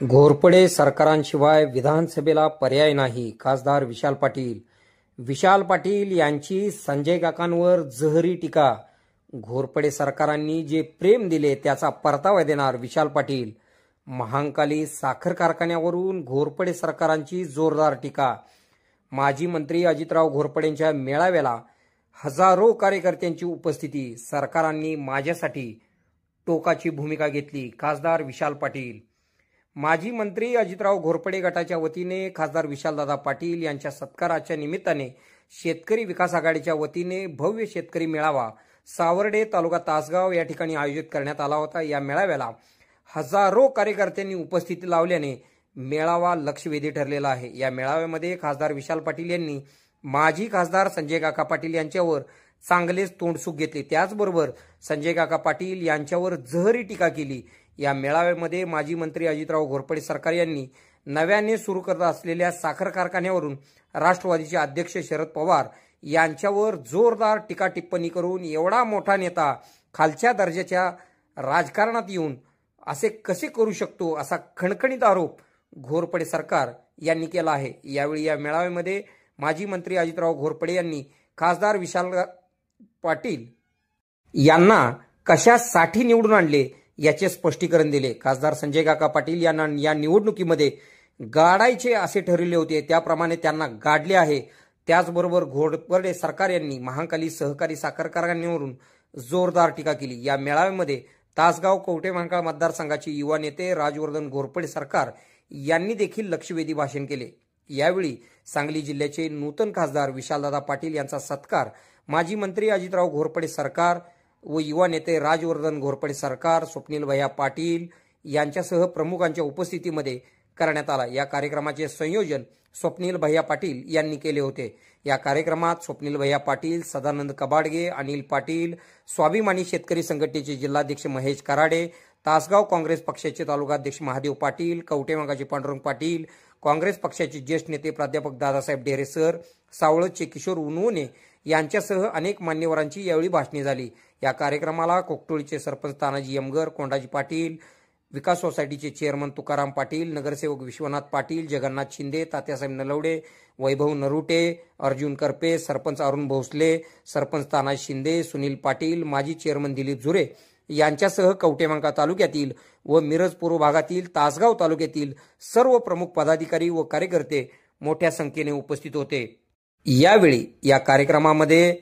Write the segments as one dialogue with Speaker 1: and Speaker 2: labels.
Speaker 1: घोरपडे सरकारांशिवाय विधानसभेला पर्याय नाही. खासदार विशाल पाटील यांची संजय काकांवर जहरी टीका. घोरपडे सरकारांनी जे प्रेम दिले त्याचा परतावा देणार विशाल पाटील. महांकाली साखर कारखान्यावरून घोरपडे सरकारांची जोरदार टीका. माजी मंत्री अजितराव घोरपडेंच्या मेळाव्याला हजारो कार्यकर्त्यांची उपस्थिती. सरकारांनी माझ्यासाठी टोकाची भूमिका घेतली. खासदार विशाल पाटील. माजी मंत्री अजितराव घोरपडे गटाच्या वतीने खासदार विशालदादा पाटील यांच्या सत्काराच्या निमित्ताने शेतकरी विकास आघाडीच्या वतीने भव्य शेतकरी मेळावा सावर्डे तालुका तासगाव या ठिकाणी आयोजित करण्यात आला होता. या मेळाव्याला हजारो कार्यकर्त्यांनी उपस्थिती लावल्याने मेळावा लक्षवेधी ठरलेला आहे. या मेळाव्यामध्ये खासदार विशाल पाटील यांनी माजी खासदार संजय काका पाटील यांच्यावर चांगलेच तोंडसुख घेतले. त्याचबरोबर संजय काका पाटील यांच्यावर जहरी टीका केली. या मेळाव्यामध्ये माजी मंत्री अजितराव घोरपडे सरकार यांनी नव्याने सुरू करत असलेल्या साखर कारखान्यावरून राष्ट्रवादीचे अध्यक्ष शरद पवार यांच्यावर जोरदार टीका टिप्पणी करून एवढा मोठा नेता खालच्या दर्जाच्या राजकारणात येऊन असे कसे करू शकतो असा खणखणीत आरोप घोरपडे सरकार यांनी केला आहे. यावेळी या मेळाव्यामध्ये माजी मंत्री अजितराव घोरपडे यांनी खासदार विशाल पाटील यांना कशासाठी निवडून आणले याचे स्पष्टीकरण दिले. खासदार संजय काका पाटील यांना या निवडणुकीमध्ये गाडायचे असे ठरवले होते, त्याप्रमाणे त्यांना गाडले आहे. त्याचबरोबर घोरपडे सरकार यांनी महांकाली सहकारी साखर कारखान्यावरून जोरदार टीका केली. या मेळाव्यामध्ये तासगाव कवठेमहांकाळ मतदारसंघाचे युवा नेते राजवर्धन घोरपडे सरकार यांनी देखील लक्षवेधी भाषण केले. यावेळी सांगली जिल्ह्याचे नूतन खासदार विशालदादा पाटील यांचा सत्कार माजी मंत्री अजितराव घोरपडे सरकार व युवा नेते राजवर्धन घोरपडे सरकार, स्वप्नील भैया पाटील यांच्यासह प्रमुखांच्या उपस्थितीमध्ये करण्यात आला. या कार्यक्रमाचे संयोजन स्वप्नील भैया पाटील यांनी केले होते. या कार्यक्रमात स्वप्नील भैया पाटील, सदानंद कबाडगे, अनिल पाटील, स्वाभिमानी शेतकरी संघटनेचे जिल्हाध्यक्ष महेश कराडे, तासगाव काँग्रेस पक्षाचे तालुकाध्यक्ष महादेव पाटील, कवठेमहांकाळचे पांडुरंग पाटील, काँग्रेस पक्षाचे ज्येष्ठ नेते प्राध्यापक दादासाहेब ढेरे सर, सावळतचे किशोर उनवणे यांच्यासह अनेक मान्यवरांची यावेळी भाषणे झाली. या कार्यक्रमाला कोकटोळीचे सरपंच तानाजी यमगर, कोंडाजी पाटील, विकास सोसायटीचे चेअरमन तुकाराम पाटील, नगरसेवक विश्वनाथ पाटील, जगन्नाथ शिंदे, तात्यासाहेब नलवडे, वैभव नरुटे, अर्जुन करपे, सरपंच अरुण भोसले, सरपंच तानाजी शिंदे, सुनील पाटील, माजी चेअरमन दिलीप झुरे यांच्यासह कवठेमहांकाळ तालुक्यातील व मिरज पूर्व भागातील तासगाव तालुक्यातील सर्व प्रमुख पदाधिकारी व कार्यकर्ते मोठ्या संख्येने उपस्थित होते. यावेळी या कार्यक्रमामध्ये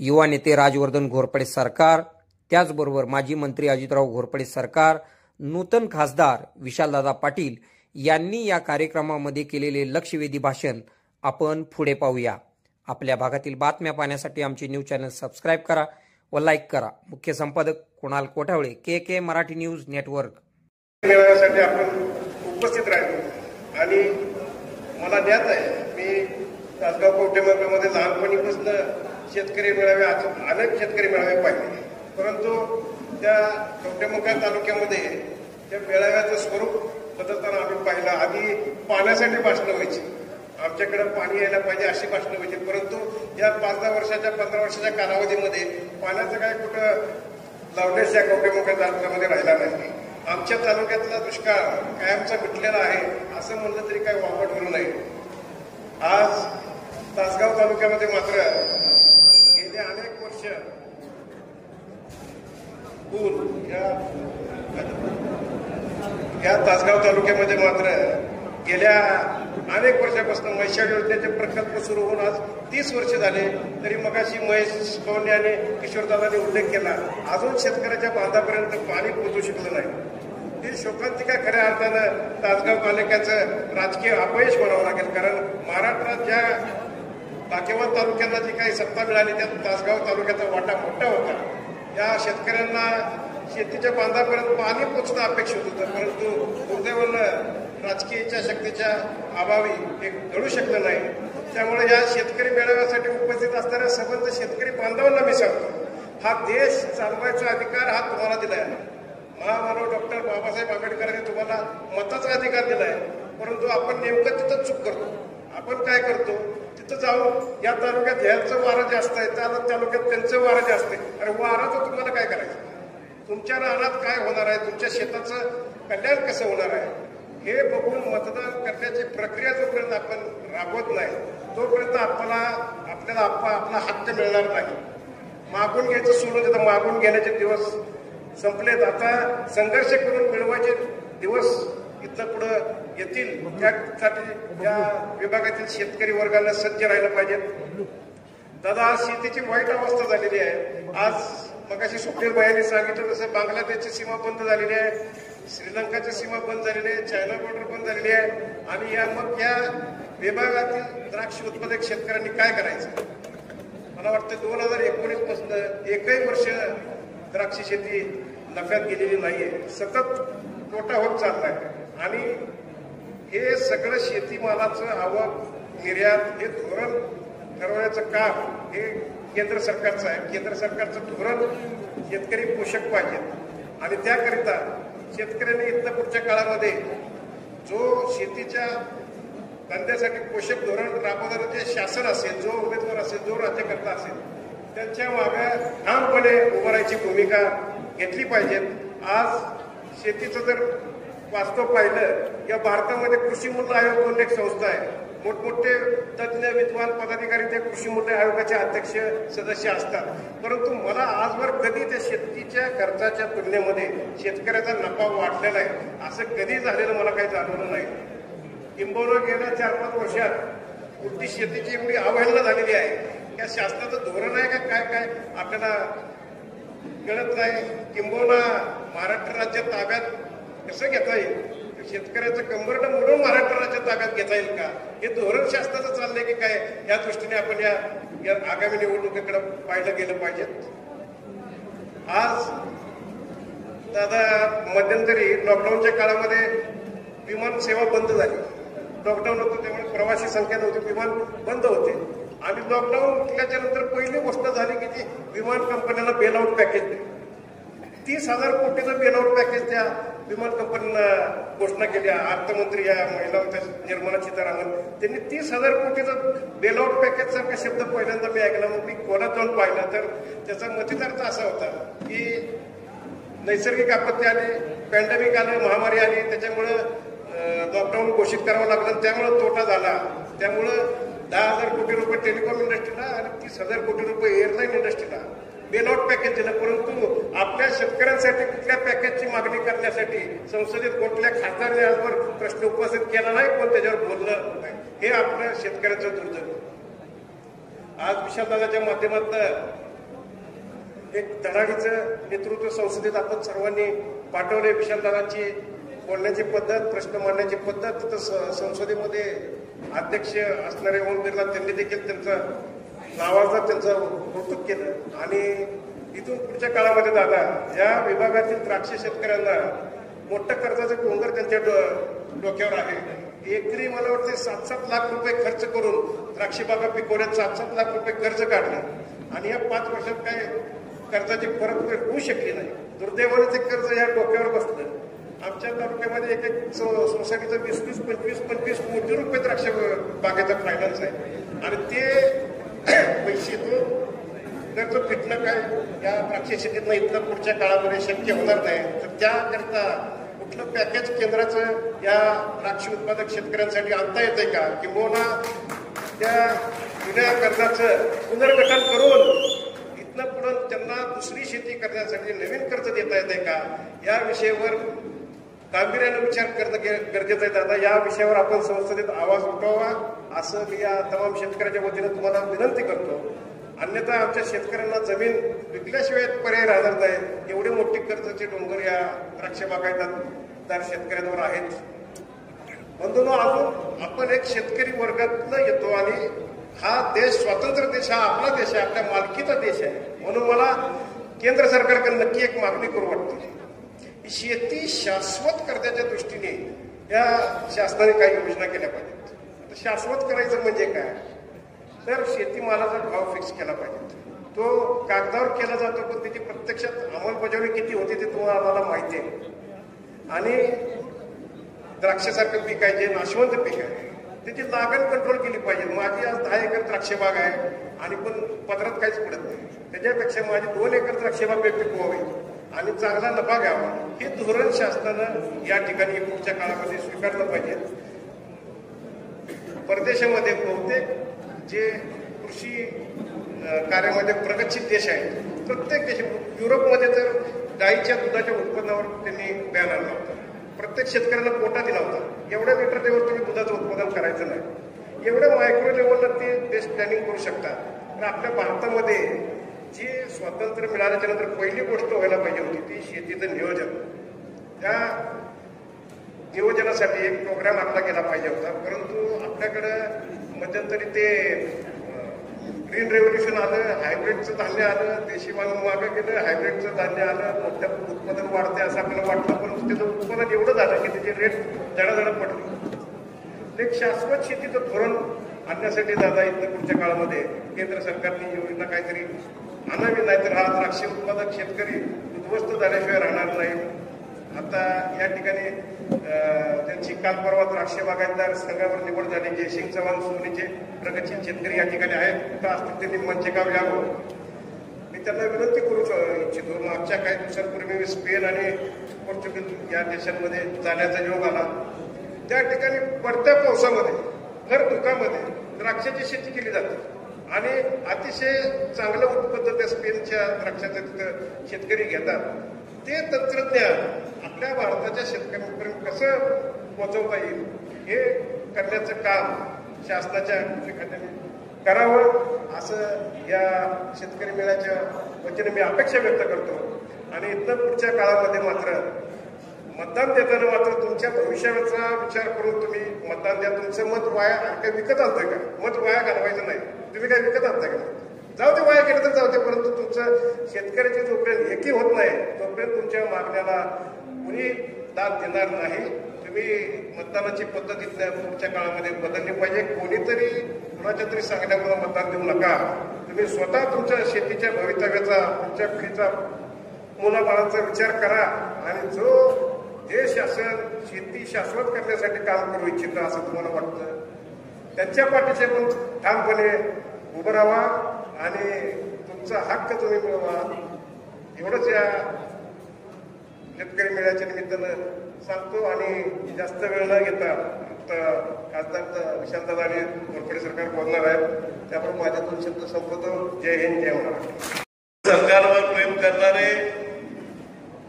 Speaker 1: युवा नेते राजवर्धन घोरपडे सरकार, त्याचबरोबर माजी मंत्री अजितराव घोरपडे सरकार, नूतन खासदार विशालदादा पाटील यांनी या कार्यक्रमामध्ये केलेले लक्षवेधी भाषण आपण पुढे पाहूया. आपल्या भागातील बातम्या पाहण्यासाठी आमचे न्यूज चॅनल सबस्क्राईब करा व लाईक करा. मुख्य संपादक कुणाल कोठावळे, के मराठी न्यूज नेटवर्क.
Speaker 2: मिळवण्यासाठी आपण उपस्थित राहिलो आणि मला ज्ञात आहे, मी तासगाव कवठेमहांकाळमध्ये लहानपणीपासून शेतकरी मेळावे, अनेक शेतकरी मेळावे पाहिले, परंतु त्या कवठेमहांकाळ तालुक्यामध्ये त्या मेळाव्याचं स्वरूप बदलताना आम्ही पाहिलं. आधी पाण्यासाठी भाषणं व्हायची, आमच्याकडे पाणी यायला पाहिजे अशी भाषणं व्हायची, परंतु या 5-10 वर्षाच्या 15 वर्षाच्या कालावधीमध्ये पाण्याचं काय कुठं लावण्यास या कवठेमहांकाळ तालुक्यामध्ये राहिला नाही. आमच्या तालुक्यातला दुष्काळ कायमचा मिटलेला आहे असं म्हणलं तरी काही वावड करू नये. आज तासगाव तालुक्यामध्ये मात्र गेले अनेक वर्ष या तासगाव तालुक्यामध्ये मात्र गेल्या अनेक वर्षापासून मैशाळ योजनेचे प्रकल्प सुरू होऊन आज 30 वर्ष झाले. तरी मगाशी महेश पवने आणि किशोरदादांनी उल्लेख केला, अजून शेतकऱ्याच्या बांधापर्यंत पाणी पोहोचू शकलं नाही. ही शोकांतिका खऱ्या अर्थानं तासगाव तालुक्याचं राजकीय अपयश म्हणावं लागेल. कारण महाराष्ट्रात ज्या बाकीवर तालुक्यांना जी काही सत्ता मिळाली त्यात तासगाव तालुक्याचा वाटा मोठा होता. या शेतकऱ्यांना शेतीच्या बांधापर्यंत पाणी पोचणं अपेक्षित होतं, परंतु दुर्दैवानं राजकीय इच्छाशक्तीच्या अभावी हे घडू शकलं नाही. त्यामुळे या शेतकरी मेळाव्यासाठी उपस्थित असणाऱ्या सर्व शेतकरी बांधवांना मी सांगतो, हा देश चालवायचा अधिकार हा तुम्हाला दिलाय. महामानव डॉक्टर बाबासाहेब आंबेडकरांनी तुम्हाला मताचा अधिकार दिलाय, परंतु आपण नेमकं तिथं चूक करतो. आपण काय करतो, तिथं जाऊन या तालुक्यात ह्यांचं वारं जास्त आहे, त्या तालुक्यात त्यांचं वारं जास्त आहे. अरे वाराचं तुम्हाला काय करायचं? तुमच्या रानात काय होणार आहे, तुमच्या शेताचं कल्याण कसं होणार आहे, हे बघून मतदान करण्याची प्रक्रिया जोपर्यंत आपण राबवत नाही तोपर्यंत आपल्याला आपला हक्क मिळणार नाही. मागून घ्यायचं सोडून देतं, मागून घेण्याचे दिवस संपलेत. आता संघर्ष करून मिळवायचे दिवस इथं पुढं येतील. त्यासाठी या विभागातील शेतकरी वर्गाला सज्ज राहिलं पाहिजे. दादा, आज शेतीची वाईट अवस्था झालेली आहे. आज मगाशी सुप्रीम भाईंनी सांगितलं तसं बांगलादेशची सीमा बंद झालेली आहे, श्रीलंकाची सीमा बंद झालेली आहे, चायना बॉर्डर बंद झालेली आहे. आणि या विभागातील द्राक्ष उत्पादक शेतकऱ्यांनी काय करायचं? मला वाटतं 2019 पासून एकही वर्ष द्राक्ष शेती नफ्यात गेलेली नाहीये. सतत तोटा होत चाललाय. आणि हे सगळं शेतीमालाचं आवक निर्यात हे धोरण ठरवण्याचं काम हे केंद्र सरकारचं आहे. केंद्र सरकारचं धोरण शेतकरी पोषक पाहिजेत आणि त्याकरिता शेतकऱ्यांनी इथं पुढच्या काळामध्ये जो शेतीच्या धंद्यासाठी पोषक धोरण राबवणारं जे शासन असेल, जो उमेदवार असेल, जो राज्यकर्ता असेल, त्यांच्या मागे ठामपणे उभं राहायची भूमिका घेतली पाहिजे. आज शेतीचं जर वास्तव पाहिलं, या भारतामध्ये कृषी मूल्य आयोग म्हणून एक संस्था आहे. मोठमोठे तज्ज्ञ विद्वान पदाधिकारी त्या कृषी मूल्य आयोगाचे अध्यक्ष सदस्य असतात. परंतु मला आजवर कधी त्या शेतीच्या खर्चाच्या तुलनेमध्ये शेतकऱ्याचा नफा वाढलेला आहे असं कधी झालेलं मला काही जाणवलं नाही. किंबहुना गेल्या 4-5 वर्षात उलटी शेतीची एवढी अवहेलना झालेली आहे. या शासनाचं धोरण आहे का काय आपल्याला कळत नाही. किंबहुना महाराष्ट्र राज्य ताब्यात कसं घेता येईल? शेतकऱ्याचं कंबरडं मोडून महाराष्ट्र राज्य ताब्यात घेता येईल का? हे धोरण शासनाचं चाललंय की काय? या दृष्टीने आपण या आगामी निवडणुकीकडे पाहिलं गेलं पाहिजे. आज दादा, मध्यंतरी लॉकडाऊनच्या काळामध्ये विमान सेवा बंद झाली. लॉकडाऊन होतं त्यामुळे प्रवासी संख्या नव्हती, विमान बंद होते. आणि लॉकडाऊन केल्याच्या नंतर पहिली गोष्ट झाली की ती विमान कंपन्यांना बेलआउट पॅकेज दे. 30,000 कोटीचं बेलआउट पॅकेज त्या विमान कंपनीनं घोषणा केली. अर्थमंत्री या महिला होत्या निर्मला सीतारामन, त्यांनी 30,000 कोटीचं बेलआउट पॅकेज सारखा शब्द पहिल्यांदा मी ऐकला. मग मी कोणात जाऊन पाहिलं तर त्याचा मतितार्थ असा होता की नैसर्गिक आपत्ती आली, पॅन्डेमिक आलं, महामारी आली, त्याच्यामुळं लॉकडाऊन घोषित करावं लागलं, त्यामुळं तोटा झाला. त्यामुळं 10,000 कोटी रुपये टेलिकॉम इंडस्ट्रीला आणि 30,000 कोटी रुपये एअरलाईन इंडस्ट्रीला बेलआउट पॅकेज दिलं. परंतु आपल्या शेतकऱ्यांसाठी कुठल्या पॅकेजची मागणी करण्यासाठी संसदेत कुठल्या खासदाराने आजवर प्रश्न उपस्थित केला नाही, पण त्याच्यावर बोललं नाही. हे आपल्या शेतकऱ्याचं दुर्दैव. आज विशालदादाच्या माध्यमातून एक धडाडीचं नेतृत्व संसदेत आपण सर्वांनी पाठवले. विशालदादांची बोलण्याची पद्धत, प्रश्न मांडण्याची पद्धत, तिथं संसदेमध्ये अध्यक्ष असणारे ओम बिर्ला त्यांनी देखील त्यांचा नावाचा त्यांचं कौतुक केलं. आणि इथून पुढच्या काळामध्ये दादा, या विभागातील द्राक्ष शेतकऱ्यांना मोठं कर्जाचं डोंगर त्यांच्या डोक्यावर आहे. एकरी मला वाटते 7-7 लाख रुपये खर्च करून द्राक्ष बागा पिकवण्यात 7-7 लाख रुपये कर्ज काढलं आणि या 5 वर्षात काय कर्जाची परतफेड होऊ शकली नाही. दुर्दैवाने ते कर्ज या डोक्यावर बसलं. आमच्या तालुक्यामध्ये एक सोसायटीचं 20-25 कोटी रुपये द्राक्ष बागेचा फायनान्स आहे. आणि ते पैसे तो कर्ज फिटणं काय या द्राक्ष शेतीतनं इथलं पुढच्या काळामध्ये शक्य होणार नाही. तर त्याकरता कुठलं पॅकेज केंद्राचं या द्राक्ष उत्पादक शेतकऱ्यांसाठी आणता येते का? किंवा त्या जुन्या कर्जाचं पुनर्गठन करून इथनं पुढं त्यांना दुसरी शेती करण्यासाठी नवीन कर्ज देता येते का? या विषयावर गांभीर्यानं विचार करणं गरजेचं आहे दादा. या विषयावर आपण संसदेत आवाज उठवावा असं मी या तमाम शेतकऱ्याच्या वतीनं तुम्हाला विनंती करतो. अन्यथा आमच्या शेतकऱ्यांना जमीन विकल्याशिवाय पर्याय राहणार नाही. एवढे मोठी कर्जाचे डोंगर या द्राक्ष बागायतदार शेतकऱ्यांवर आहेत. बंधूंनो, अजून आपण एक शेतकरी वर्गातनं येतो आणि हा देश स्वतंत्र देश, हा आपला देश आहे, आपल्या मालकीचा देश आहे. म्हणून मला केंद्र सरकारकडे नक्की एक मागणी करू वाटते. शेती शाश्वत करण्याच्या दृष्टीने या शासनाने काही योजना केल्या पाहिजेत. शाश्वत करायचं म्हणजे काय? तर शेतीमालाचा भाव फिक्स केला पाहिजे. तो कागदावर केला जातो, पण त्याची प्रत्यक्षात अंमलबजावणी किती होते ते तुम्हाला आम्हाला माहिती आहे. आणि द्राक्षासारखं पीक आहे, जे नाशवंत पीक आहे, त्याची लागण कंट्रोल केली पाहिजे. माझी आज 10 एकर द्राक्ष बाग आहे आणि पण पदरात काहीच पडत नाही. त्याच्यापेक्षा माझी 2 एकर द्राक्ष बाग पिकवावी आणि चांगला नफा घ्यावा. हे धोरण शासनानं या ठिकाणी पुढच्या काळामध्ये स्वीकारलं पाहिजे. परदेशामध्ये बहुतेक जे कृषी कार्यामध्ये प्रगतशील देश आहेत, प्रत्येक देश, युरोपमध्ये तर गाईच्या दुधाच्या उत्पन्नावर त्यांनी बॅन आणला होता. प्रत्येक शेतकऱ्यांना कोटा दिला होता, एवढ्या लिटर लेवल तुम्ही दुधाचं उत्पादन करायचं नाही. एवढ्या मायक्रो लेवलला ते देश प्लॅनिंग करू शकतात. तर आपल्या भारतामध्ये जे स्वातंत्र्य मिळाल्याच्या नंतर पहिली गोष्ट व्हायला पाहिजे होती ती शेतीचं नियोजन. त्या नियोजनासाठी एक प्रोग्राम आपला केला पाहिजे होता, परंतु आपल्याकडं मध्यंतरी ते ग्रीन रेव्होल्युशन आलं, हायब्रिडचं धान्य आलं, देशी मागं गेलं, हायब्रिडचं धान्य आलं, मोठ्या उत्पादन वाढते असं आपल्याला वाटलं, परंतु त्याचं उत्पादन एवढं झालं की त्याचे रेट जडाजड पडले. एक शाश्वत शेतीचं धोरण आणण्यासाठी दादा इथं पुढच्या काळामध्ये केंद्र सरकारने योजना काहीतरी आणावी, नाहीतर हा द्राक्ष उत्पादक शेतकरी उद्ध्वस्त झाल्याशिवाय राहणार नाही. आता या ठिकाणी त्यांची काल परवा द्राक्ष बागायतदार संघावर निवड झाली. जयसिंग चव्हाण सोनीचे प्रगतशील शेतकरी या ठिकाणी आहेत, कुठं असतील त्यांनी मंचेगाव यावं. मी त्यांना विनंती करू इच्छितो. मागच्या काही दिवसांपूर्वी स्पेन आणि पोर्तुगीज या देशांमध्ये जाण्याचा योग आला. त्या ठिकाणी पडत्या पावसामध्ये भर दुःखामध्ये द्राक्षाची शेती केली जाते आणि अतिशय चांगलं उत्पन्न त्या स्पेनच्या द्राक्षाचं तिथं शेतकरी घेतात. ते तंत्रज्ञान आपल्या भारताच्या शेतकऱ्यांपर्यंत कसं पोहोचवता येईल हे करण्याचं काम शासनाच्या खात्याने करावं असं या शेतकरी मेळ्याच्या वतीने मी अपेक्षा व्यक्त करतो. आणि इथं पुढच्या काळामध्ये मात्र मतदान देताना मात्र तुमच्या भविष्याचा विचार करून तुम्ही मतदान द्या. तुमचं मत वाया काय विकत आणतंय का? मत वाया घालवायचं नाही. तुम्ही काय विकत आणताय का? जाऊ दे, वाया गेलं तर जाऊ दे, परंतु तुमचं शेतकऱ्याची जोपर्यंत एकी होत नाही तोपर्यंत तुमच्या मागण्याला कुणी दाद देणार नाही. तुम्ही मतदानाची पद्धत इथल्या पुढच्या काळामध्ये बदलली पाहिजे. कोणीतरी कुणाच्या तरी सांगण्यामुळे मतदान देऊ नका. तुम्ही स्वतः तुमच्या शेतीच्या भवितव्याचा, तुमच्या पिढीचा, मुलाबाळांचा विचार करा आणि जो देश शासन शेती शाश्वत करण्यासाठी काम करू इच्छितं असं तुम्हाला वाटतं त्यांच्या पाठीशी पण ठामपणे उभं राहा आणि तुमचा हक्क तुम्ही मिळवा. एवढंच या शेतकरी मेळ्याच्या निमित्तानं सांगतो. आणि जास्त वेळ न घेता खासदार विशालदादा घोरपडे सरकार बोलणार आहेत, त्यामुळे माझ्या 2 शब्द संपवतो. जय हिंद, जय महाराष्ट्र.
Speaker 3: सरकारवर प्रेम करणारे,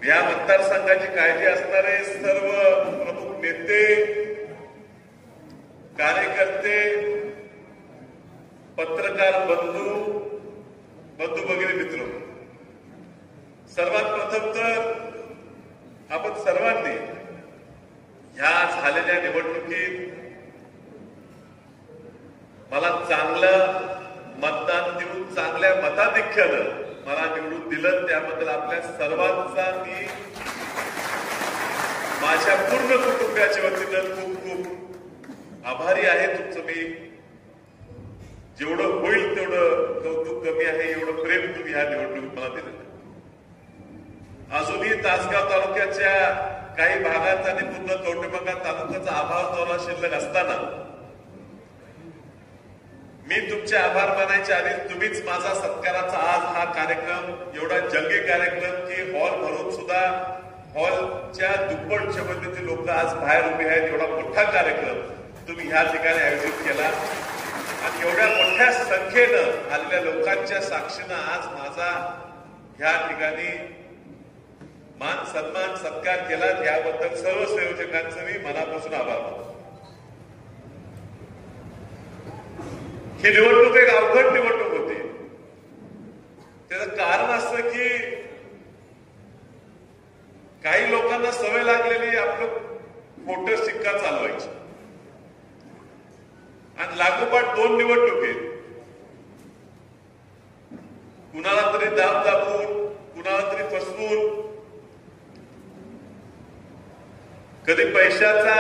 Speaker 3: या मतदारसंघाची काळजी असणारे सर्व प्रमुख नेते, कार्यकर्ते, पत्रकार बंधू भगिनी मित्र, सर्वात प्रथम तर आपण सर्वांनी ह्या झालेल्या निवडणुकीत मला चांगलं मतदान देऊन चांगल्या मताधिक्यानं मला निवडून दिलं, त्याबद्दल आपल्या सर्वांचा मी माझ्या पूर्ण कुटुंबाच्या वतीनं खूप खूप आभारी आहे. तुमचं मी जेवढं होईल तेवढं कौतुक कमी आहे, एवढं प्रेम तुम्ही ह्या निवडणुकीत मला दिलं. अजूनही तासगाव तालुक्याच्या काही भागात आणि पूर्ण कवठेमंकाळ तालुक्याचा अभाव तोला शिल्लक असताना मी तुमचे आभार मानायचे आणि तुम्हीच माझा सत्काराचा आज हा कार्यक्रम, एवढा जंगी कार्यक्रम की हॉल भरून सुद्धा हॉलच्या दुप्पट क्षमतेचे लोक आज बाहेर उभे आहेत, एवढा मोठा कार्यक्रम तुम्ही ह्या ठिकाणी आयोजित केला आणि एवढ्या मोठ्या संख्येनं आलेल्या लोकांच्या साक्षीनं आज माझा ह्या ठिकाणी मान सन्मान सत्कार केला. याबद्दल सर्व संयोजकांचं मी मनापासून आभार मानतो. ही निवडणूक एक अवघड निवडणूक होती. त्याचं कारण असं की काही लोकांना सवय लागलेली आपलं खोटं सिक्का चालवायची आणि लागोपाठ 2 निवडणुकीत कुणाला तरी दाब दाबून, कुणाला तरी फसवून, कधी पैशाचा,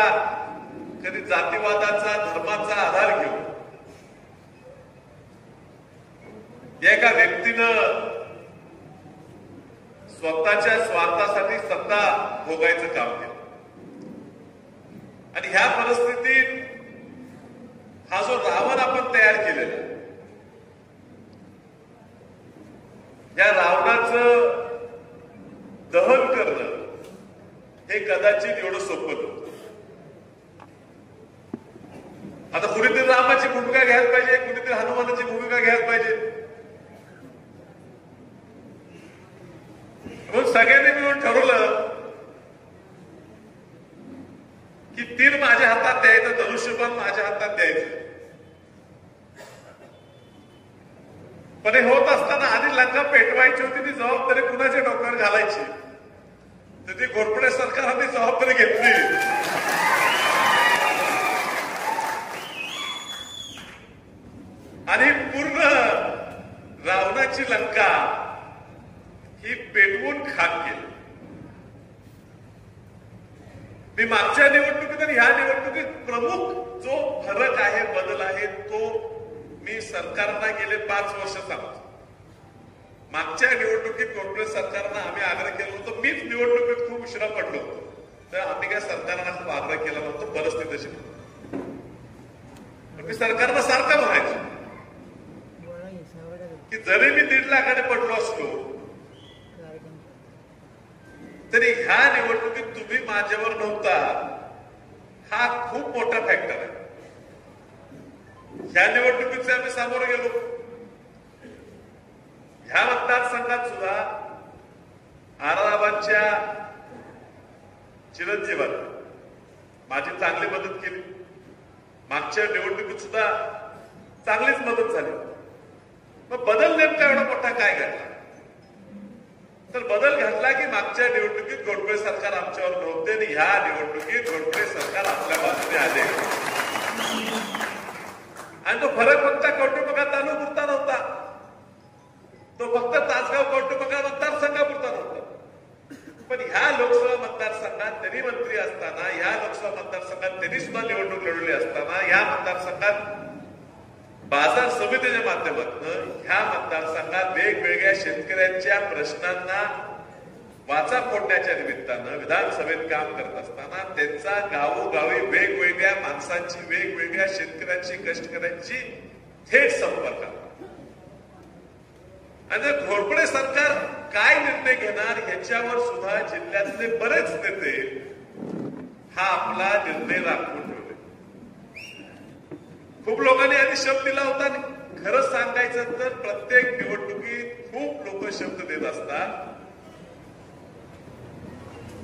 Speaker 3: कधी जातीवादाचा, धर्माचा आधार घेऊन एका व्यक्तीनं स्वतःच्या स्वार्थासाठी सत्ता भोगायचं काम केलं. आणि ह्या परिस्थितीत हा जो रावण आपण तयार केलेला, या रावणाचं दहन करणं आता कुणीतरी रामाची भूमिका घ्यायला पाहिजे, कुणीतरी हनुमानाची भूमिका घ्यायला पाहिजे. मग सगळ्यांनी मिळून ठरवलं की तीर माझ्या हातात द्यायचं, धनुष्यबाण माझ्या हातात द्यायचं. पण हे होत असताना आधी लंका पेटवायची होती, ती जबाबदारी कुणाच्या डोक्यावर घालायची, तर ती घोरपडे सरकारने जबाबदारी घेतली. आणि पूर्ण रावणाची लंका ही पेटवून खाक केली. मी मागच्या निवडणुकीत आणि ह्या निवडणुकीत प्रमुख जो फरक आहे, बदल आहे, तो मी सरकारना गेले 5 वर्ष सांगतो. मागच्या निवडणुकीत काँग्रेस सरकारनं आम्ही आग्रह केला होतो, मीच निवडणुकीत खूप उशिरा पडलो होतो, तर आम्ही काय सरकारला खूप आग्रह केला नव्हतो, परिस्थिती तशी नव्हती. मी सरकारला सारखं म्हणायचो की जरी मी 1.5 लाखाने पडलो असलो तरी ह्या निवडणुकीत तुम्ही माझ्यावर नव्हता, हा खूप मोठा फॅक्टर आहे. ह्या निवडणुकीचे आम्ही सामोरे गेलो. ह्या मतदारसंघात सुद्धा आराबादच्या चिरंजीवांनी माझी चांगली मदत केली. मागच्या निवडणुकीत सुद्धा चांगलीच मदत झाली. मग बदल नेमका एवढा मोठा काय घडला? तर बदल घडला की मागच्या निवडणुकीत घोरपडे सरकार आमच्यावर नव्हते आणि ह्या निवडणुकीत घोरपडे सरकार आपल्या बाजूने आले. आणि तो फरक फक्त कौटुंबिका तालुका नव्हता, तो फक्त तासगाव कौटुंबिका मतदारसंघापुरता नव्हता. पण ह्या लोकसभा मतदारसंघात त्यांनी मंत्री असताना, ह्या लोकसभा मतदारसंघात त्यांनी सुद्धा निवडणूक लढवली असताना, या मतदारसंघात बाजार समितीच्या माध्यमातून ह्या मतदारसंघात वेगवेगळ्या शेतकऱ्यांच्या प्रश्नांना वाचा फोडण्याच्या निमित्तानं विधानसभेत काम करत असताना त्यांचा गावोगावी वेगवेगळ्या माणसांची, वेगवेगळ्या शेतकऱ्यांची, कष्टकऱ्यांची थेट संपर्क. आणि घोरपडे सरकार काय निर्णय घेणार ह्याच्यावर सुद्धा जिल्ह्यातले बरेच नेते हा आपला निर्णय राखून ठेवले. खूप लोकांनी आधी शब्द दिला होता. खरं सांगायचं तर प्रत्येक निवडणुकीत खूप लोक शब्द देत असतात.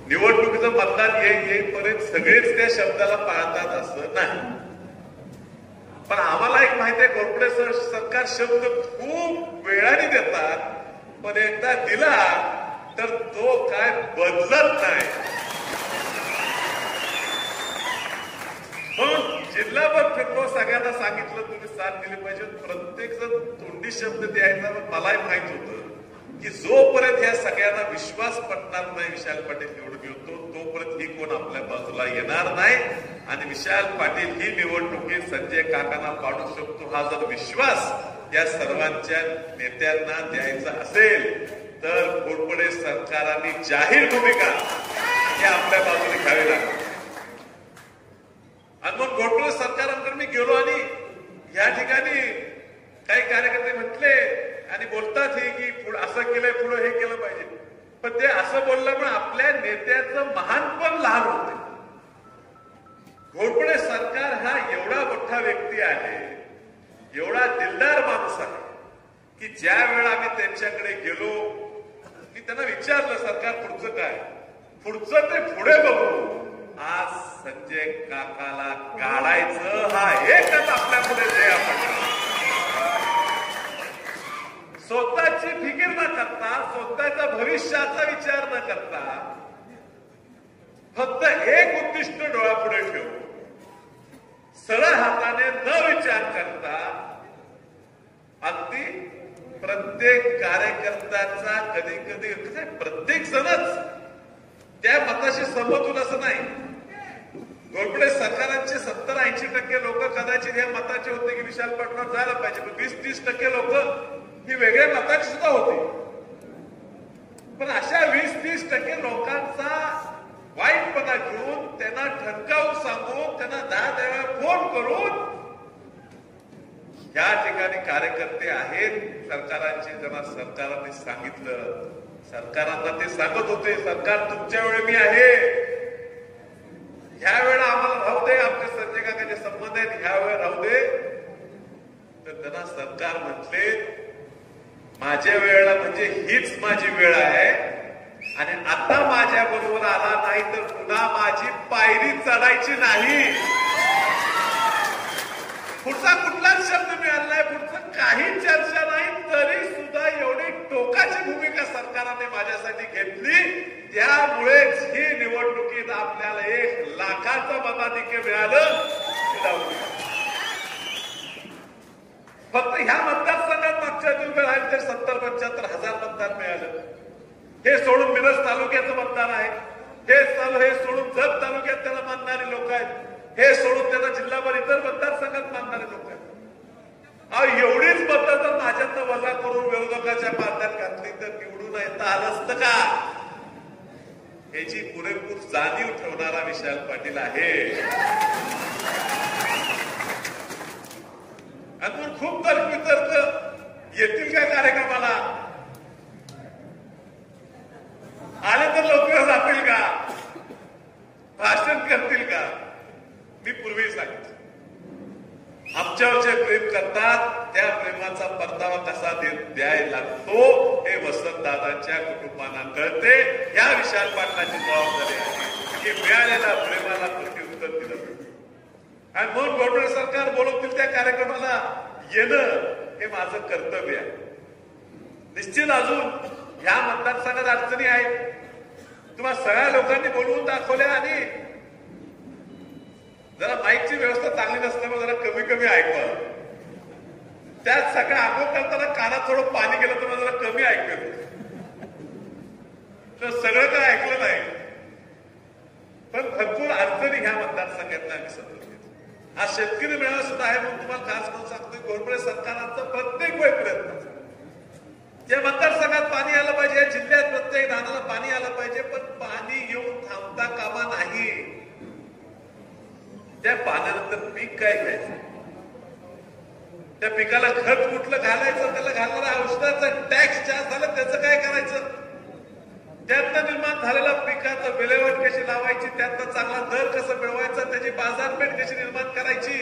Speaker 3: निवडणुकीचं मतदान येईपर्यंत सगळेच त्या शब्दाला पाळतात असं नाही. पण आम्हाला एक माहिती आहे, घोरपडे सरकार शब्द खूप वेळाने देतात, पण एकदा दिला तर तो काय बदलत नाही. म्हणून जिल्हाभर फिरलो, सगळ्यांना सांगितलं तुम्ही साथ दिली पाहिजे. प्रत्येक जण तोंडी शब्द द्यायचा. मलाही माहित होतं की जोपर्यंत या सगळ्यांना विश्वास पटणार नाही विशाल पाटील निवडून येतो, तोपर्यंत ही कोण आपल्या बाजूला येणार नाही. आणि विशाल पाटील ही निवडणुकीत संजय काकांना पाडू शकतो, हा जर विश्वास या सर्वांच्या नेत्यांना द्यायचा असेल तर घोरपडे सरकारने जाहीर भूमिका ही आपल्या बाजूने घ्यावी लागेल. आणि मग घोरपडे सरकारांकडे मी गेलो आणि या ठिकाणी काही कार्यकर्ते म्हटले आणि बोलतात हे की असं केलंय, पुढे हे केलं पाहिजे. पण ते असं बोलल्यामुळे आपल्या नेत्याचं महानपण लहान होते. घोरपडे सरकार हा एवढा मोठा व्यक्ती आहे, एवढा दिलदार माणूस आहे की ज्या वेळा आम्ही त्यांच्याकडे गेलो की त्यांना विचारलं सरकार पुढचं काय, पुढचं ते पुढे बघू. आज संजय काकाला काढायचं हा एकच आपल्या पुढे ध्येय आपण. स्वतःची फिकीर न करता, स्वतःच्या भविष्याचा विचार न करता, फक्त एक उद्दिष्ट डोळ्यापुढे ठेवून सरळ हाताने न विचार करता अगदी प्रत्येक कार्यकर्त्याचा कधी कधी प्रत्येक जणच त्या मताशी सहमत होईल असं नाही. घोरपडे सरकारांचे 70-80% लोक कदाचित या मताचे होते की विशाल पाटलांवर जायला पाहिजे, पण 20-30% लोक ही वेगळ्या मताची सुद्धा होती. पण अशा 20-30% लोकांचा वाईटपणा घेऊन, त्यांना ठणकावून सांगून, त्यांना 10 वेळा फोन करून या ठिकाणी कार्यकर्ते आहेत सरकारांचे, ज्यांना सरकारने सांगितलं, सरकारांना ते सांगत होते सरकार तुमच्या वेळी मी आहे, ह्या वेळेला आम्हाला राहू दे, आमचे संजय काकाचे संबंध आहेत, ह्या वेळेला पत्रकार म्हटले, माझ्या वेळेला म्हणजे हीच माझी वेळ आहे आणि आता माझ्या बरोबर आला नाही तर पुन्हा माझी पायरी चढायची नाही. पुढचा कुठलाच शब्द मिळाला नाही, पुढचं काही चर्चा नाही, तरी सुद्धा एवढी टोकाची भूमिका सरकारने माझ्यासाठी घेतली. त्यामुळेच ही निवडणुकीत आपल्याला 1 लाखाचं मताधिक्य मिळालं. फक्त ह्या मतदारसंघात मागच्या राहिले तर 70-75 हजार मतदान मिळालं. हे सोडून मिरज तालुक्याचं मतदान आहे, हे सोडून जत तालुक्यात त्याला मानणारे लोक आहेत, हे सोडून त्याला जिल्हाभर इतर मतदारसंघात मानणारे लोक आहेत. एवढीच मतं जर माझ्यातनं वजा करून विरोधकाच्या पारड्यात घातली तर निवडून येता आलं असतं का? याची पुरेपूर जाणीव ठेवणारा विशाल पाटील आहे. आणि खूप तर्क येतील का कार्यक्रमाला? आले तर लवकर जातील का? भाषण करतील का? मी पूर्वी सांगितलं, आमच्यावर जे प्रेम करतात त्या प्रेमाचा परतावा कसा द्यायला लागतो हे वसंतदादांच्या कुटुंबांना कळते. या विशाल पाटलाची जबाबदारी आहे की मिळालेल्या प्रेमाला प्रत्युत्तर दिलं पाहिजे. आणि म्हणून घोरपडे सरकार बोलवतील त्या कार्यक्रमाला येणं हे माझं कर्तव्य आहे. निश्चित अजून ह्या मतदारसंघात अडचणी आहेत, तुम्हाला सगळ्या लोकांनी बोलवून दाखवल्या आणि जरा माईकची व्यवस्था चांगली नसल्यामुळे जरा कमी कमी ऐकवा. त्यात सगळं आंघोळ करताना कानात थोडं पाणी गेलं तर जरा कमी ऐकलं, तर सगळं काय ऐकलं नाही. पण भरपूर अडचणी ह्या मतदारसंघातल्या आम्ही समजून घेतो. आज शेतकरी मेळावा सुद्धा आहे म्हणून तुम्हाला खास करून सांगतोय, घोरपडे सरकारांचा प्रत्येक वेळ प्रयत्न या मतदारसंघात पाणी आलं पाहिजे, या जिल्ह्यात प्रत्येक धानाला पाणी आलं पाहिजे, पण पाणी येऊन थांबता कामा नाही. त्या पाण्यानंतर पीक काय घ्यायचं, त्या पिकाला खत कुठलं घालायचं, त्याला घालणारा औषधाचा टॅक्स जास्त झाला त्याचं काय करायचं, त्यातनं निर्माण झालेल्या पिकाचं विल्हेवाट कशी लावायची, त्यातनं चांगला दर कसं मिळवायचा, त्याची बाजारपेठ कशी निर्माण करायची,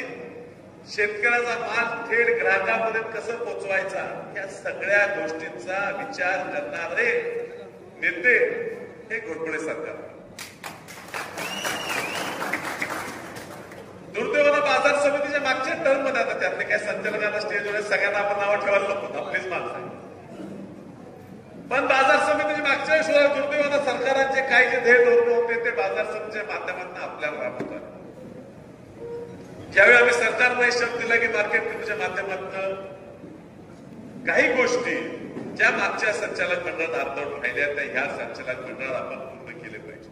Speaker 3: शेतकऱ्याचा माल थेट ग्राहकापर्यंत कसं पोहोचवायचा, या सगळ्या गोष्टींचा विचार करणारे नेते हे घोरपडे सरकार. दुर्दैवानं बाजार समितीच्या मागच्या टर्म मध्ये आता त्यातले काही संचालकांना स्टेजवर सगळ्यांना आपण नावं ठेवायला नको, आपलीच माणसं आहे. पण बाजार समितीच्या मागच्या वेळेस दुर्दैवानं सरकारांचे काही जे ध्येय धोरण होते ते बाजार समितीच्या माध्यमातून आपल्याला राबवतात. ज्यावेळी आम्ही सरकारला शब्द दिला की मार्केट कमिटीच्या माध्यमातून काही गोष्टी ज्या मागच्या संचालक मंडळात अर्धवट राहिल्या त्या ह्या संचालक मंडळात आपण पूर्ण केले पाहिजे.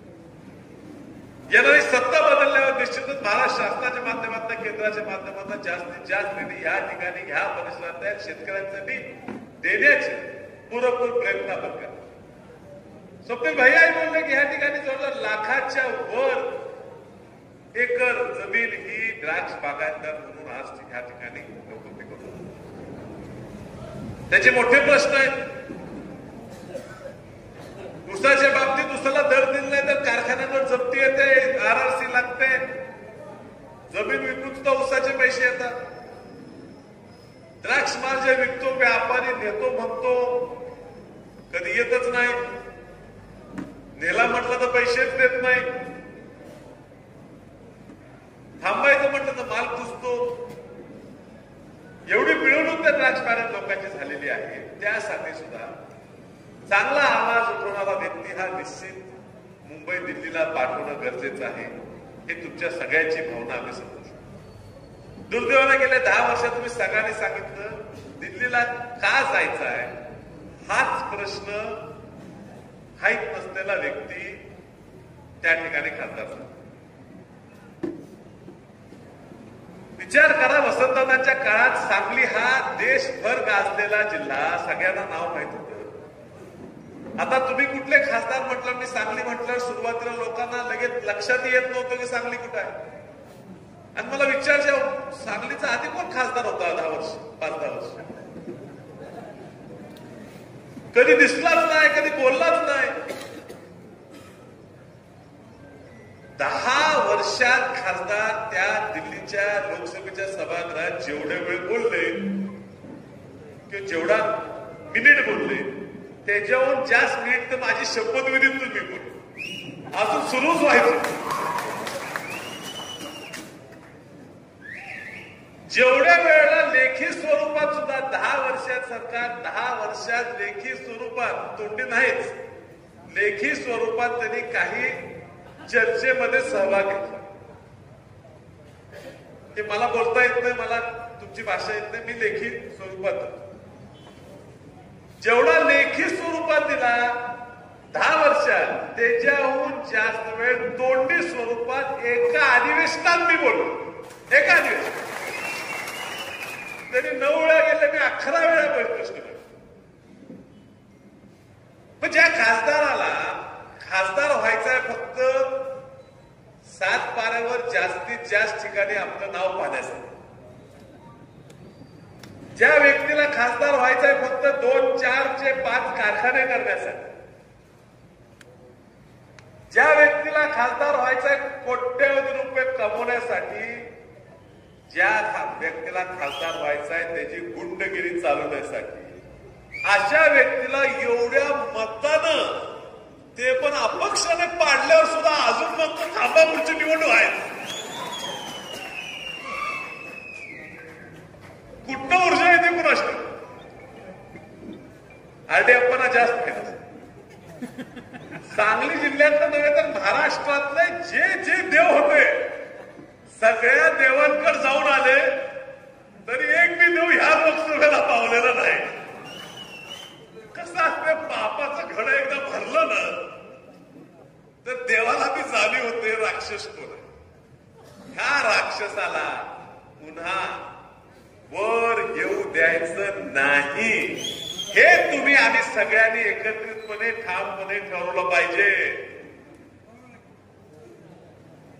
Speaker 3: येणारी सत्ता बदलल्यावर निश्चितच महाराष्ट्र शासनाच्या माध्यमातून केंद्राच्या माध्यमातून जास्तीत जास्त निधी या ठिकाणी ह्या परिसरातल्या शेतकऱ्यांसाठी देण्याचे पुरेपूर प्रयत्न आपण करा. स्वप्नील भैया बोलले की ह्या ठिकाणी जवळजवळ लाखाच्या वर एकर जमीन ही द्राक्ष बागायतदार म्हणून आज ह्या ठिकाणी लोक पिकवतात. त्याचे मोठे प्रश्न आहेत. ऊसाच्या बाबतीत ऊसाला दर दिला नाही तर कारखान्यांवर जप्ती येते, आरआरसी लागते, जमीन विकून सुद्धा ऊसाचे पैसे येतात. द्राक्ष माल जे विकतो व्यापारी नेतो म्हणतो, कधी येतच नाही, नेला म्हटलं तर पैसेच देत नाही, थांबायचं म्हटलं तर माल पुसतो. एवढी पिळवणूक त्या द्राक्ष बागायत लोकांची झालेली आहे. त्यासाठी सुद्धा चांगला आवाज उठवणारा व्यक्ती हा निश्चित मुंबई दिल्लीला पाठवणं गरजेचं आहे. हे तुमच्या सगळ्यांची भावना आम्ही समजू शकतो. दुर्दैवाने गेल्या 10 वर्षात तुम्ही सगळ्यांनी सांगितलं दिल्लीला का जायचं आहे, हाच प्रश्न माहीत नसलेला व्यक्ती त्या ठिकाणी खासदार झाला. विचार करा, वसंतदादांच्या काळात सांगली हा देशभर गाजलेला जिल्हा, सगळ्यांना नाव माहित होतं. आता तुम्ही कुठले खासदार म्हटलं, मी सांगली म्हटलं, सुरुवातीला लोकांना लगेच लक्षात येत नव्हतं की सांगली कुठं आहे. आणि मला विचारायचं, सांगलीचा आधी कोण खासदार होता 10 वर्ष 5-10 वर्ष? कधी दिसलाच नाही, कधी बोललाच नाही. 10 वर्षात खासदार त्या दिल्लीच्या लोकसभेच्या सभागृहात जेवढे वेळ बोलले की जेवढा मिनिट बोलले त्याच्याहून जास्त मिनिट तर माझी शपथविधीत तुम्ही बोलले, अजून सुरूच व्हायचं. जेवढ्या वेळेला लेखी स्वरूपात सुद्धा 10 वर्षात सरकार 10 वर्षात लेखी स्वरूपात तोंडी नाहीच, लेखी स्वरूपात त्यांनी काही चर्चेमध्ये सहभाग घेतला. ते मला बोलता येत नाही, मला तुमची भाषा येत नाही, मी लेखी स्वरूपात जेवढा लेखी स्वरूपात दिला 10 वर्षात त्याच्याहून जास्त वेळ तोंडी स्वरूपात एका अधिवेशनात मी बोललो. एका अधिवेशनात त्यांनी 9 वेळा गेले, मी 11 वेळा प्रश्न केला. पण ज्या खासदाराला खासदार व्हायचंय फक्त 7 पाऱ्यावर जास्तीत जास्त ठिकाणी आपलं नाव पाहण्यासाठी, ज्या व्यक्तीला खासदार व्हायचंय फक्त 2, 4 चे 5 कारखाने करण्यासाठी, ज्या व्यक्तीला खासदार व्हायचंय कोट्यवधी रुपये कमवण्यासाठी, ज्या व्यक्तीला खासदार व्हायचंय त्याची गुंडगिरी चालवण्यासाठी, अशा व्यक्तीला एवढ्या मतानं ते पण अपक्षाने पाडल्यावर सुद्धा अजून मग थांबा पुढची निवडणूक आहे. कुठं ऊर्जा येते कुणाच आरडीएफपणा जास्त केला. सांगली जिल्ह्यातलं नव्हे तर महाराष्ट्रातले जे जे देव होते सगळ्या देवांकडे जाऊन आले, तरी एक बी देव ह्या लोकसभेला पावलेला नाही. कसं असते, पापाचं घडं एकदा भरलं ना तर देवाला बी जाणीव होते राक्षस कोण आहे. ह्या राक्षसाला पुन्हा वर येऊ द्यायचं नाही, हे तुम्ही आम्ही सगळ्यांनी एकत्रितपणे ठामपणे ठरवलं पाहिजे.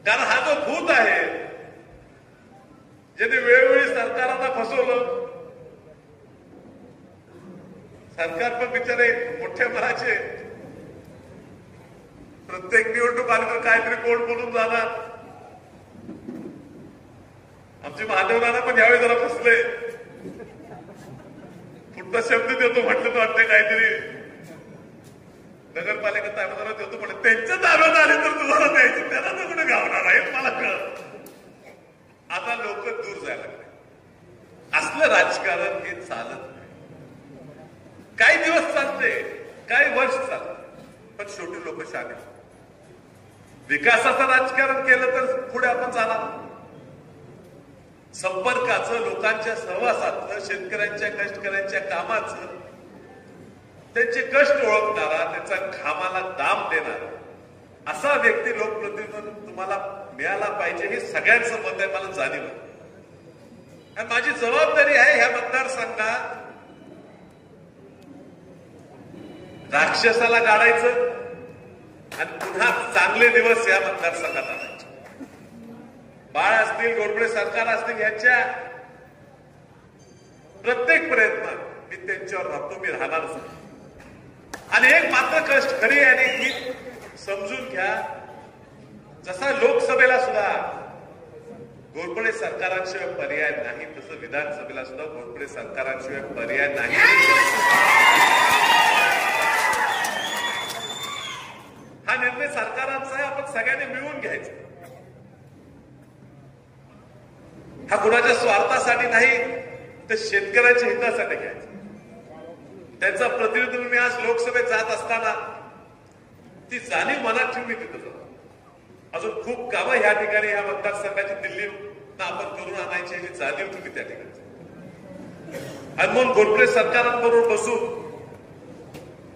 Speaker 3: कारण हा जो भूत आहे ज्याने वेळोवेळी सरकारांना फसवलं, सरकार पण बिचारे मोठ्या मनाचे, प्रत्येक निवडणूक आली तर काहीतरी कोण बोलून जाणार. आमचे महादेव नाना पण यावेळी जरा फसले, पुढचा शब्द देतो म्हटलं तर वाटतं काहीतरी नगरपालिका ताब्यात देतो म्हटलं, त्यांच्या ताब्यात आले तर तुम्हाला द्यायचं, त्याला तर कुठे गावणार आहे मला कळत. आता लोक दूर जायला लागले. असलं राजकारण हे चालत नाही. काही दिवस चालते, काही वर्ष चालते, पण शेवटी लोक शाने. विकासाचं राजकारण केलं तर पुढे आपण जाणार. संपर्काचं, लोकांच्या सहवासाचं, शेतकऱ्यांच्या कष्टकऱ्यांच्या कामाचं, त्यांचे कष्ट ओळखणारा, त्यांचा घामाला दाम देणारा असा व्यक्ती लोकप्रतिनिधी तुम्हाला मिळाला पाहिजे, हे सगळ्यांचं मत आहे, मला जाणीव आहे. आणि माझी जबाबदारी आहे ह्या मतदारसंघात राक्षसाला गाडायचं आणि पुन्हा चांगले दिवस या मतदारसंघात आणायचे. बाळ असतील, घोरपडे सरकार असतील, यांच्या प्रत्येक प्रयत्न मी त्यांच्यावर राहतो, मी राहणारच आहे. आणि एक मात्र कष्ट खरी आहे की समजून घ्या, जसा लोकसभेला सुद्धा घोरपडे सरकारांशिवाय पर्याय नाही, तसं विधानसभेला सुद्धा घोरपडे सरकारांशिवाय पर्याय नाही. हा निर्णय सरकारांचा आहे, आपण सगळ्यांनी मिळून घ्यायचा. हा कुणाच्या स्वार्थासाठी नाही, तर शेतकऱ्याच्या हितासाठी घ्यायचा. त्यांचा प्रतिनिधी मी आज लोकसभेत जात असताना ती जाणीव मनात ठेवून मी तिथं जातो. अजून खूप कामं ह्या ठिकाणी ह्या मतदारसंघाची दिल्लीत आपण करून आणायची याची जाणीव ठेवली त्या ठिकाणी. आणि म्हणून घोरपडे सरकारांबरोबर बसून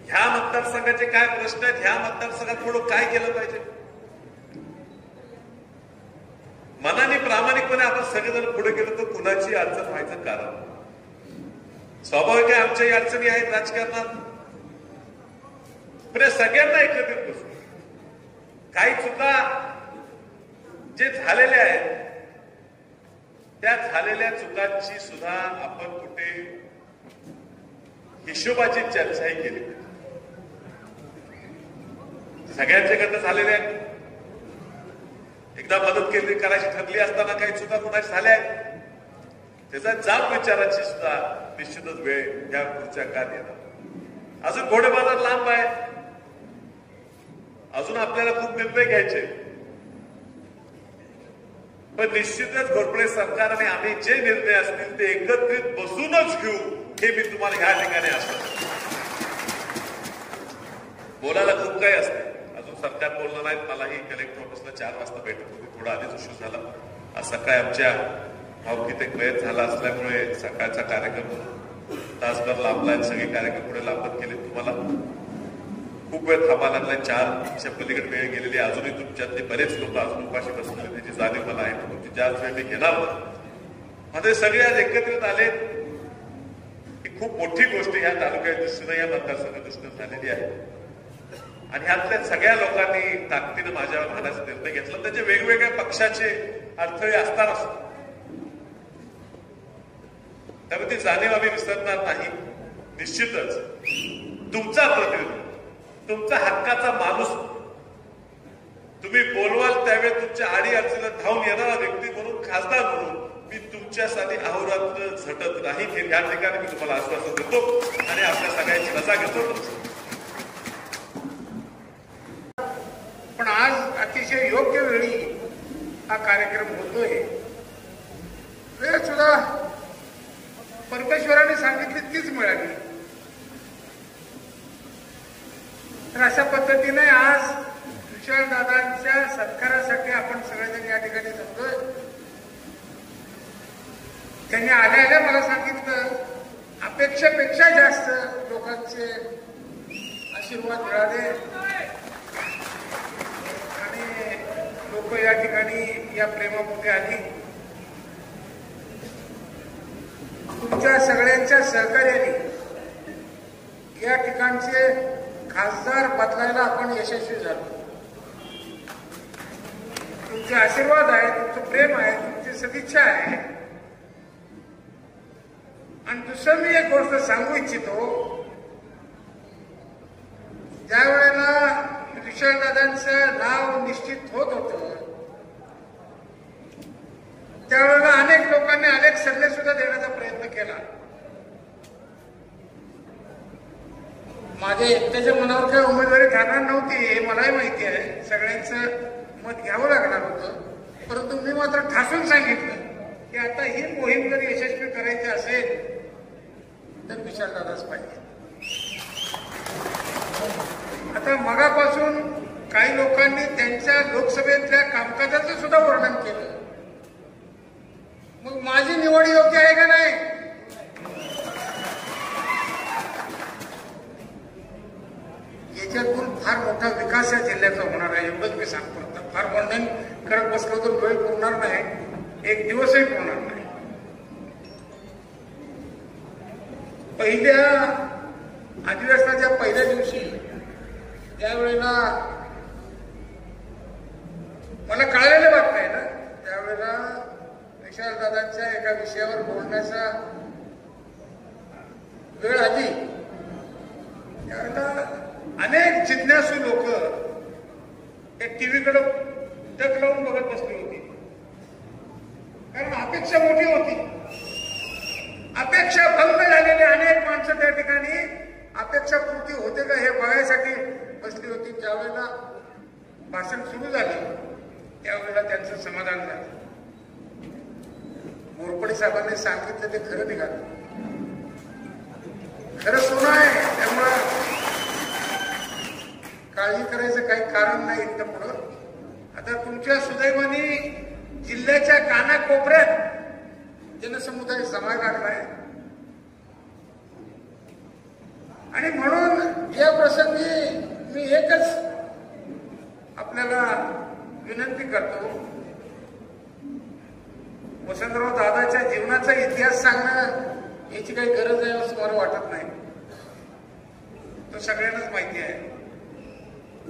Speaker 3: ह्या मतदारसंघाचे काय प्रश्न आहेत, ह्या मतदारसंघात पुढं काय केलं पाहिजे, मनाने प्रामाणिकपणे आपण सगळेजण पुढे गेलो तर कुणाची अडचण व्हायचं कारण स्वाभाविक आहे. आमच्याही अडचणी आहेत राजकारणात, पण सगळ्यांना एकत्रित बसून काही चुका जे झालेल्या आहेत त्या झालेल्या चुकांची सुद्धा आपण कुठे हिशोबाची चर्चाही केली. सगळ्यांच्याकडनं झालेल्या आहेत. एकदा मदत केंद्र करायची ठरली असताना काही चुका कुणाची झाल्या आहेत, त्याचा जाब विचाराची सुद्धा निश्चितच वेळ या पुढच्या काळात येणार. अजून घोडे बाजार लांब आहे, अजून आपल्याला खूप निर्णय घ्यायचे, पण निश्चितच घोरपडे सरकारने आम्ही जे निर्णय असतील ते एकत्रित बसूनच घेऊ, हे मी तुम्हाला ह्या ठिकाणी असतो. बोलायला खूप काही असते, अजून सरकार बोलणार नाहीत. मलाही कलेक्टर ऑफिसला 4 वाजता बैठक होती, थोडा आधीच उशीर झाला. आज सकाळी आमच्या भावकीत एक वेळ झाला असल्यामुळे सकाळचा कार्यक्रम तासभर लांबलाय, सगळे कार्यक्रम पुढे लांबत गेले. तुम्हाला खूप वेळ थांबा लागलाय, 4च्या पलीकडे वेळ गेलेली. अजूनही तुमच्यातले बरेच लोक अजून उपाशी बसलेले, त्याची जाणीव मला आहे. तुमची जास्त वेळ मी घेणार नाही. मध्ये सगळे आज एकत्रित आले, ही खूप मोठी गोष्ट ह्या तालुक्याच्या दृष्टीनं, या मतदारसंघाच्या दृष्टीनं झालेली आहे. आणि ह्यातल्या सगळ्या लोकांनी ताकदीनं माझ्यावर घालायचा निर्णय घेतला. त्याचे वेगवेगळ्या पक्षाचे अडथळे असणार असतात, त्यामुळे ती जाणीव आम्ही विसरणार नाही. निश्चितच तुमचा प्रतिनिधी, तुमचा हक्काचा माणूस, तुम्ही बोलवाल त्यावेळी तुमच्या आडी अडचणीला धावून येणारा व्यक्ती म्हणून, खासदार म्हणून मी तुमच्यासाठी अहोरात्र झटत नाही, हे या ठिकाणी मी तुम्हाला आश्वासन देतो आणि आपल्या सगळ्यांची रजा घेतो.
Speaker 4: पण आज अतिशय योग्य वेळी हा कार्यक्रम होतोय. वेळ सुद्धा परमेश्वराने सांगितली तीच मिळाली. तर अशा पद्धतीने आज विशालदादांच्या सत्कारासाठी आपण सगळेजण या ठिकाणी जमलोय. त्यांनी आल्या मला सांगितलं, अपेक्षेपेक्षा जास्त लोकांचे आशीर्वाद मिळाले आणि लोक या ठिकाणी या प्रेमापोटी आली. तुमच्या सगळ्यांच्या सहकार्याने या ठिकाणचे खासदार बदलायला आपण यशस्वी झालो. तुमचे आशीर्वाद आहे, तुमचं प्रेम आहे, तुमची सदिच्छा आहे. आणि दुसरं मी एक गोष्ट सांगू इच्छितो, ज्या वेळेला विशालदादांचं नाव निश्चित होत होतं त्यावेळेला अनेक लोकांनी अनेक सल्ले सुद्धा देण्याचा प्रयत्न केला. माझ्या एकट्याच्या मनावर काही उमेदवारी ठरणार नव्हती हे मलाही माहिती आहे, सगळ्यांचं मत घ्यावं लागणार होतं. परंतु मी मात्र ठासून सांगितलं की आता ही मोहीम जर यशस्वी करायची असेल तर विशालदादाच पाहिजे. आता मगापासून काही लोकांनी त्यांच्या लोकसभेतल्या कामकाजाचं सुद्धा वर्णन केलं. मग माझी निवड योग्य आहे का नाही? याच्यातून फार मोठा विकास या जिल्ह्याचा होणार आहे, एवढंच मी सांगतो. आता फार वर्णन करत बसलो तर वेळ पुरणार नाही, एक दिवसही पुरणार नाही. पहिल्या अधिवेशनाच्या पहिल्या दिवशी त्यावेळेला मला कळलेलं बातमी आहे ना, त्यावेळेला विशालदादांच्या एका विषयावर बोलण्याचा वेळ आली. त्यावेळेला अनेक जिज्ञासू लोक एक टीव्हीकडे टक लावून बघत बसली होती, कारण अपेक्षा मोठी होती. अपेक्षा भंग झालेले अनेक माणसं त्या ठिकाणी अपेक्षा पूर्ती होते का हे बघायसाठी बसली होती. ज्यावेळेला भाषण सुरू झालं त्यावेळेला त्यांचं समाधान झालं. घोरपडे साहेबांनी सांगितलं ते खरं निघालं, खरं सोनं आहे. त्यामुळं काळजी करायचं काही कारण नाही इथं पुढं. आता तुमच्या सुदैवाने जिल्ह्याच्या कानाकोपऱ्यात जनसमुदाय जमायला लागलाय आणि म्हणून या प्रसंगी मी एकच आपल्याला विनंती करतो, वसंतराव दादाच्या जीवनाचा इतिहास सांगणं याची काही गरज आहे असं मला वाटत नाही, तो सगळ्यांनाच माहिती आहे.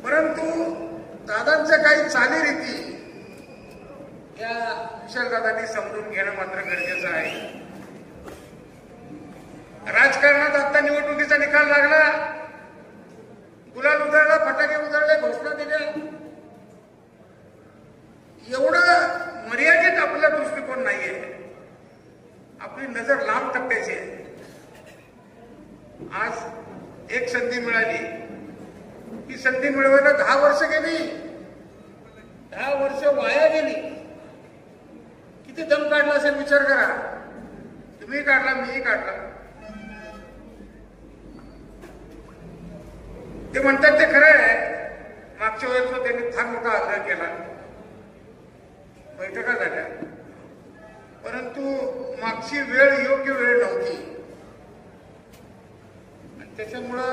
Speaker 4: परंतु दादांच्या काही चालीरीती या विशालदादांनी समजून घेणं मात्र गरजेचं आहे. राजकारणात आता निवडणुकीचा निकाल लागला, गुलाल उधळला, फटाके उधळले, घोषणा दिल्या, एवढं मर्यादित आपला दृष्टिकोन नाहीये. आपली नजर लांब टप्प्याची आहे. आज एक संधी मिळाली, ही संधी मिळवायला 10 वर्ष गेली. 10 वर्ष वाया गेली. किती दम काढला असेल विचार करा. तुम्ही काढला, मीही काढला. ते म्हणतात ते खरं आहे. मागच्या वेळेस त्यांनी फार मोठा आग्रह केला, बैठका झाल्या, परंतु मागची वेळ योग्य वेळ नव्हती आणि त्याच्यामुळं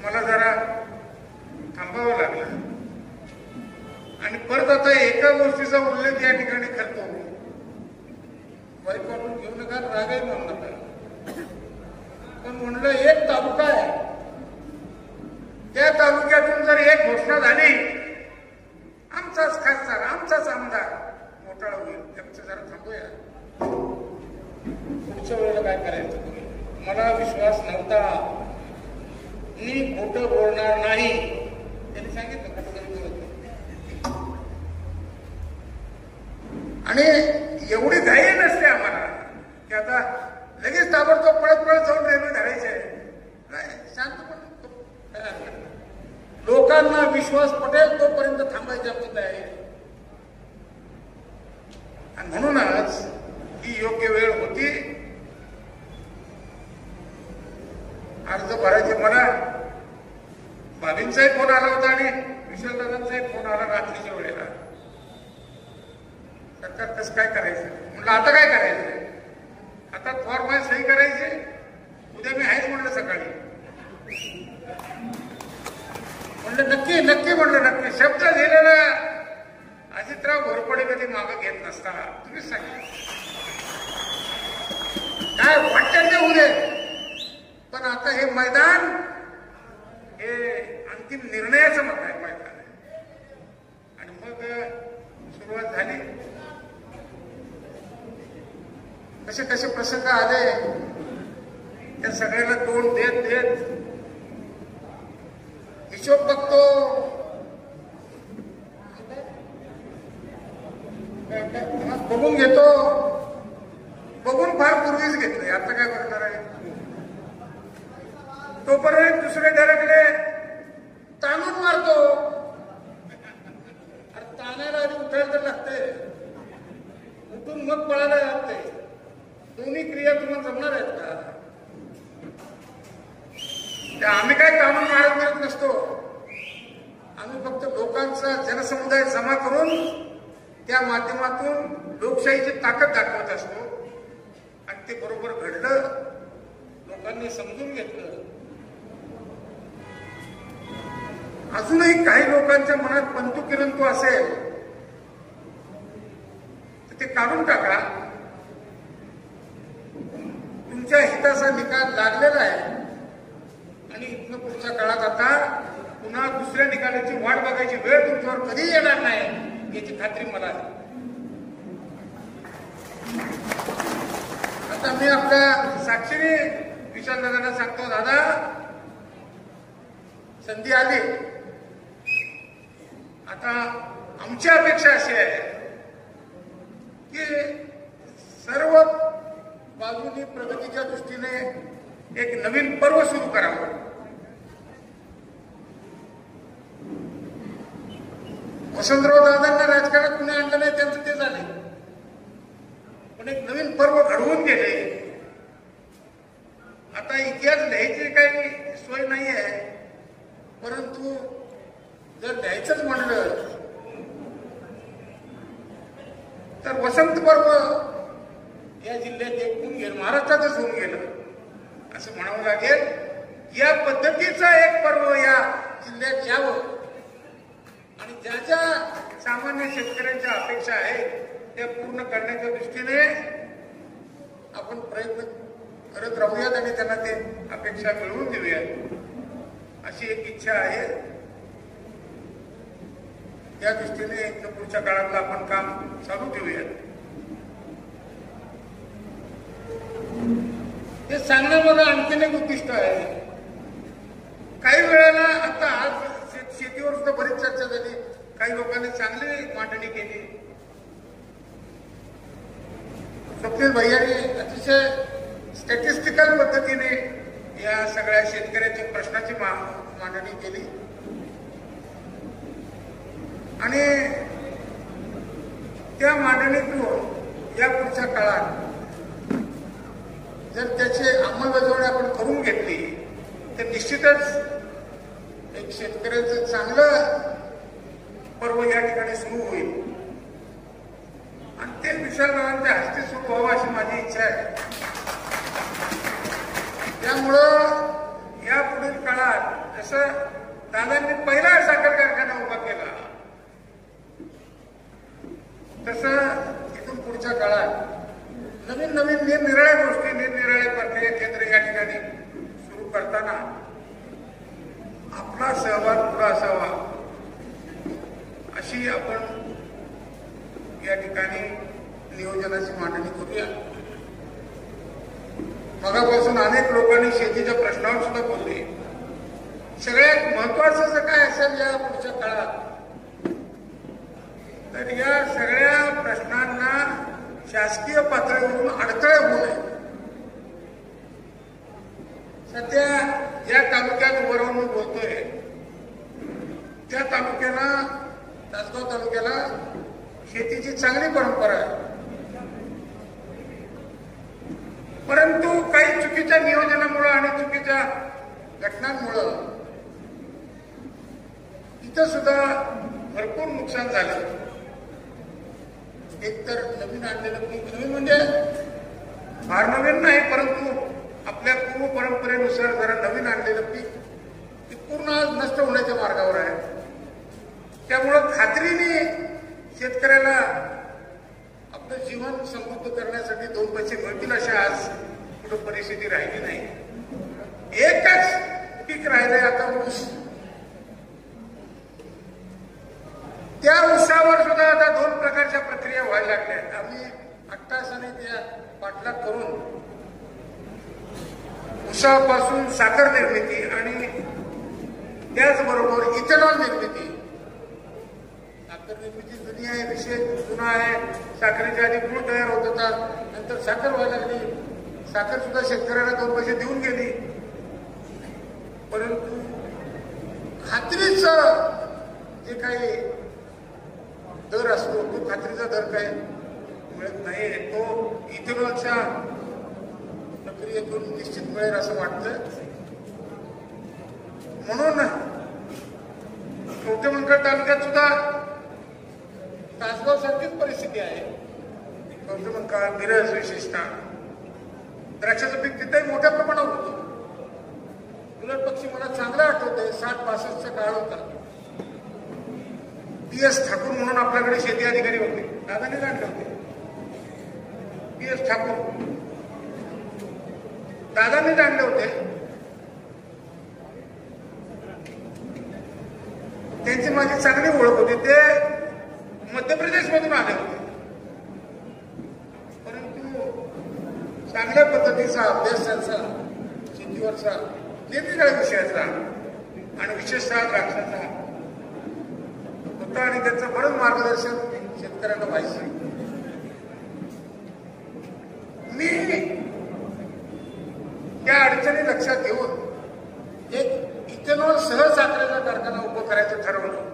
Speaker 4: मला जरा थांबावं लागलं. आणि परत आता एका गोष्टीचा उल्लेख या ठिकाणी करतो. वाईट वाटून घेऊ नका, रागही मानू नका, पण म्हणलं एक तालुका आहे, त्या तालुक्यातून जर एक घोषणा झाली, आमचाच खासदार, आमचाच आमदार घोटाळा होईल, त्यापेक्षा जरा थांबूया. पुढच्या वेळेला काय करायचं तुम्ही. मला विश्वास नव्हता, मी खोटं बोलणार नाही, त्यांनी सांगितलं खोटं कधी बोलत नाही. आणि एवढी घाई नसते आम्हाला की आता लगेच ताबडतोब पळत पळत जाऊन रेल्वे धरायचे. शांतपणे लोकांना विश्वास पटेल तोपर्यंत थांबायची आमची तयारी आहे. आणि म्हणूनच ही योग्य वेळ होती. अर्ज भरायचे. मला बाबींचाही फोन आला होता आणि विशालदादांचाही फोन आला रात्रीच्या वेळेला. सरकार कसं काय करायचं म्हणलं. आता काय करायचं, आता फॉर्म आहे, सही करायचे, उद्या मी आहेच म्हणलं सकाळी. म्हणलं नक्की नक्की, म्हणलं नक्की. शब्द दिलेला अजितराव घोरपडे कधी मागं घेत नसता. तुम्हीच सांगितलं काय वाटतं ते उद्या. पण आता हे मैदान हे अंतिम निर्णयाचं मैदान आहे. आणि मग सुरुवात झाली. कसे कसे प्रसंग आले त्या सगळ्याला तोंड देत देत हिशोब बघतो. बघून घेतो. बघून फार पूर्वीच घेतलंय, आता काय बघणार आहे. तोपर्यंत दुसरे धडकले, ताणून मारतो. अरे ताणायला आधी उठायला तर लागते, उठून मग पळायला लागते. दोन्ही क्रिया तुम्हाला जमणार आहेत का. आम्ही काय ताणून मारत करत नसतो. आम्ही फक्त लोकांचा जनसमुदाय जमा करून त्या माध्यमातून लोकशाहीची ताकद दाखवत असतो. आणि ते बरोबर घडलं, लोकांनी समजून घेतलं. अजूनही काही लोकांच्या मनात पंतु किरंतु असेल तर ते काढून टाका. तुमच्या हिताचा निकाल लागलेला आहे आणि इथनं पुढच्या काळात आता पुन्हा दुसऱ्या निकालाची वाट बघायची वेळ तुमच्यावर कधी येणार नाही याची खात्री मला आहे. आता मी आपल्या साक्षीने विशालदादांना सांगतो, दादा संधी आली. आता आमची अपेक्षा अशी आहे की सर्व बाजूनी प्रगतीच्या दृष्टीने एक नवीन पर्व सुरू करावं. वसंतराव दादांना राजकारणात कुणी आणलं नाही, त्यांचं ते झाले. पण एक नवीन पर्व घडवून गेले. आता इतिहास लिहायची काही सोय नाही आहे, परंतु जर लिहायचंच म्हणलं तर वसंत पर्व या जिल्ह्यात एक होऊन गेलं, महाराष्ट्रातच होऊन गेलं असं म्हणावं लागेल. या पद्धतीचं एक पर्व या जिल्ह्यात यावं आणि ज्या ज्या सामान्य शेतकऱ्यांच्या अपेक्षा आहेत त्या पूर्ण करण्याच्या दृष्टीने आपण प्रयत्न करत राहूयात आणि त्यांना ते अपेक्षा मिळवून देऊयात अशी एक इच्छा आहे. या दृष्टीने पुढच्या काळातलं आपण काम चालू ठेवूयात. हे सांगणं मला आणखीन एक उद्दिष्ट आहे. काही वेळेला आता आज शेतीवर सुद्धा बरीच चर्चा झाली. काही लोकांनी चांगली मांडणी केली. स्वप्नील भैयानी अतिशय स्टॅटिस्टिकल पद्धतीने या सगळ्या शेतकऱ्यांच्या प्रश्नाची मांडणी केली आणि त्या मांडणीतून या पुढच्या काळात जर त्याची अंमलबजावणी आपण करून घेतली तर निश्चितच एक शेतकऱ्याचं चांगलं पर्व या ठिकाणी सुरू होईल आणि ते विशालरावांच्या हस्ते सुरू व्हावं अशी माझी इच्छा आहे. त्यामुळं या पुढील काळात जसं दादांनी पहिला साखर कारखाना उभा केला तसं इथून पुढच्या काळात नवीन नवीन निरनिराळ्या गोष्टी निरनिराळे प्रक्रिया केंद्र या ठिकाणी सुरू करताना आपला सहभाग पुरा असावा अशी आपण या ठिकाणी नियोजनाची मांडणी करूया. मगापासून अनेक लोकांनी शेतीच्या प्रश्नावर सुद्धा बोलले. सगळ्यात महत्वाचं जर काय असेल या पुढच्या काळात तर या सगळ्या प्रश्नांना शासकीय पातळीवरून अडथळे होऊ नये. सध्या या तालुक्यात उभं राहून मी बोलतोय त्या तालुक्याला तासगाव तालुक्याला शेतीची चांगली परंपरा आहे परंतु काही चुकीच्या नियोजनामुळे आणि चुकीच्या घटनांमुळं इथं सुद्धा भरपूर नुकसान झालं. एकतर नवीन आणलेलं पीक नवीन म्हणजे फार नवीन नाही परंतु आपल्या पूर्व परंपरेनुसार जरा नवीन आणलेलं पीक ते पूर्ण नष्ट होण्याच्या मार्गावर आहे. त्यामुळं खात्रीने शेतकऱ्याला आपलं जीवन समृद्ध करण्यासाठी 2 पैसे मिळतील अशी आज कुठं परिस्थिती राहिली नाही. एकच पीक राहिलंय आता ऊस. त्या ऊसावर सुद्धा आता 2 प्रकारच्या प्रक्रिया व्हायला लागल्या. आम्ही अट्टासाने त्या पाठलाग करून ऊसापासून साखर निर्मिती आणि त्याचबरोबर इथेनॉल निर्मिती. साखर निर्मिती जुनी आहे, विषय जुना आहे. साखरेच्या आधी गुळ तयार होत होता, नंतर साखर व्हायला लागली. साखर सुद्धा शेतकऱ्याला 2 पैसे देऊन गेली. परंतु खात्रीचं जे काही दर असतो तो खात्रीचा दर काय मिळत नाही. तो इथेनॉलच्या प्रक्रियेतून निश्चित मिळेल असं वाटतं. म्हणून कवठेमंकाळ तालुक्यात सुद्धा तासगाव सारखीच परिस्थिती आहे. कवठेमंकाळ मिरज विशेषतः द्राक्षाचं पीक तिथेही मोठ्या प्रमाणावर होतं. उलट पक्षी मला चांगलं आठवतंय 60-62चा काळ होता. PS ठाकूर म्हणून आपल्याकडे शेती अधिकारी होते. दादाने आणले होते PS ठाकूर. दादांनीच आणले होते. त्यांची माझी चांगली ओळख होती. ते मध्य प्रदेशमधून आले होते. परंतु चांगल्या पद्धतीचा अभ्यास त्यांचा शेतीवरचा निरनिराळ्या विषयाचा आणि विशेषतः द्राक्षाचा होता आणि त्यांचं बरंच मार्गदर्शन शेतकऱ्यांना व्हायचं. मी त्या अडचणी लक्षात घेऊन एक इथेनॉल सह साखरेचा कारखाना उभं करायचं ठरवलं.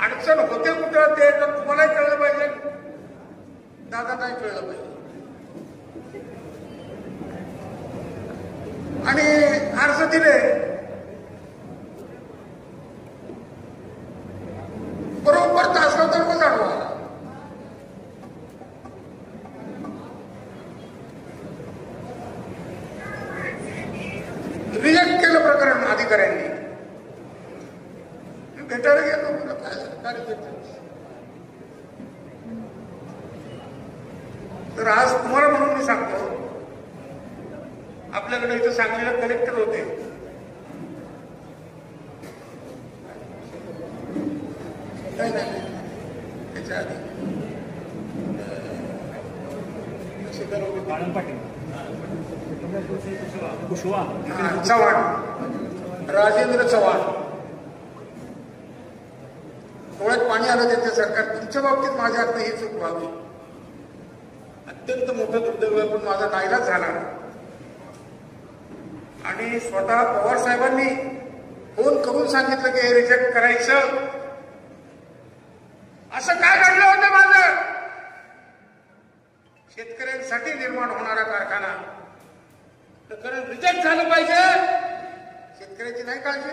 Speaker 4: अडचण होते कुठं ते तर तुम्हालाही कळलं पाहिजे, दादांनाही कळलं पाहिजे. आणि अर्ज दिले. बरोबर तासगाव तालुका जाणवा आला. रिजेक्ट केलं प्रकरण अधिकाऱ्यांनी. भेटायला गेलो म्हणलं काय तर आज तुम्हाला म्हणून मी सांगतो आपल्याकडे इथं सांगलीला कलेक्टर होते. नाही त्याच्या आधी चव्हाण, राजेंद्र चव्हाण. डोळ्यात पाणी आलं त्यांच्या सरकार. तुमच्या बाबतीत माझ्या हातनं ही चूक व्हावी. अत्यंत मोठं दुर्दैव आहे पण माझा नाईलाज झाला. आणि स्वतः पवार साहेबांनी फोन करून सांगितलं की हे रिजेक्ट करायचं. असं काय घडलं होतं माझं? शेतकऱ्यांसाठी निर्माण होणारा कारखाना प्रकरण रिजेक्ट झालं पाहिजे. शेतकऱ्याची नाही काळजी.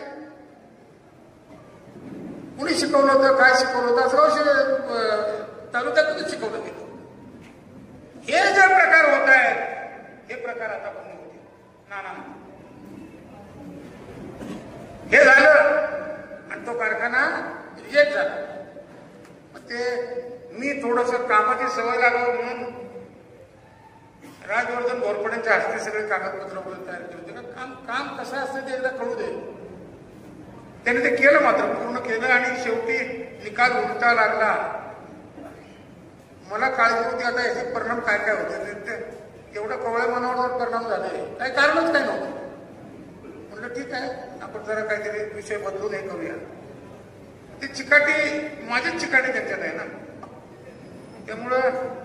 Speaker 4: कुणी शिकवलं होतं, काय शिकवलं होतं, असं तालुक्यातूनच शिकवलं गेलं. हे जे प्रकार होत आहेत हे प्रकार आता बंद होते. ना हे झालं आणि तो कारखाना रिजेक्ट झाला. मग ते मी थोडस कामाची सवय लागावं म्हणून राजवर्धन घोरपडेंच्या हस्ते सगळे कागदपत्र वगैरे तयार केले होते. काम कसं असतं ते एकदा कळू दे. त्याने ते केलं, मात्र पूर्ण केलं आणि शेवटी निकाल उलटा लागला. मला काळजी होती आता याचे परिणाम काय काय होते. एवढं कवळे मनावर परिणाम झाले, काही कारणच काय नव्हतं. म्हणलं ठीक आहे, आपण जरा काहीतरी विषय बदलून हे करूया. ती चिकाटी माझीच चिकाटी त्यांच्यात आहे ना. त्यामुळं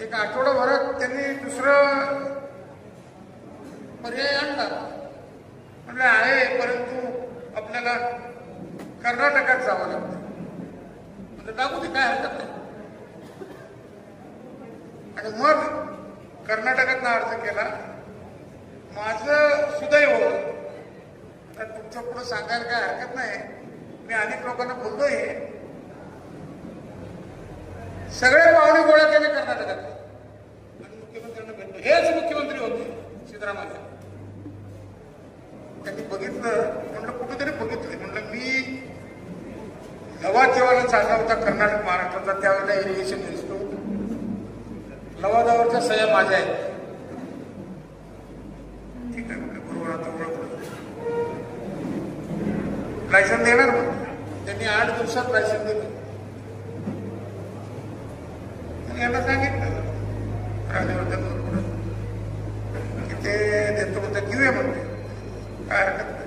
Speaker 4: एक आठवडाभरात त्यांनी दुसरं पर्याय आणला. म्हणलं आहे, परंतु आपल्याला कर्नाटकात जावं लागतं. म्हणजे दाखवू दे, काय हरकत नाही. आणि मग कर्नाटकातला अर्ज केला. माझं सुदैव, आता तुमच्या पुढे सांगायला काय हरकत नाही, मी अनेक लोकांना बोललोय, सगळे पाहुणे गोळा केले कर्नाटकात आणि मुख्यमंत्र्यांना भेटलो. हेच मुख्यमंत्री होते सिद्धरामय्या. त्यांनी बघितलं, म्हणलं कुठेतरी बघितलं. म्हणलं मी लवादेवाला चालला होता कर्नाटक महाराष्ट्राचा, त्यावेळेला इरिगेशन मिनिस्टर. लवादावरच्या सह्या माझ्या आहेत. ठीक आहे, बरोबर. आता ओळख लायसन देणार मग. त्यांनी 8 दिवसात लायसन दिलं. यांना सांगितलं राजवर्धन की ते देतो म्हणतात, घेऊया म्हणते, काय हरकत नाही.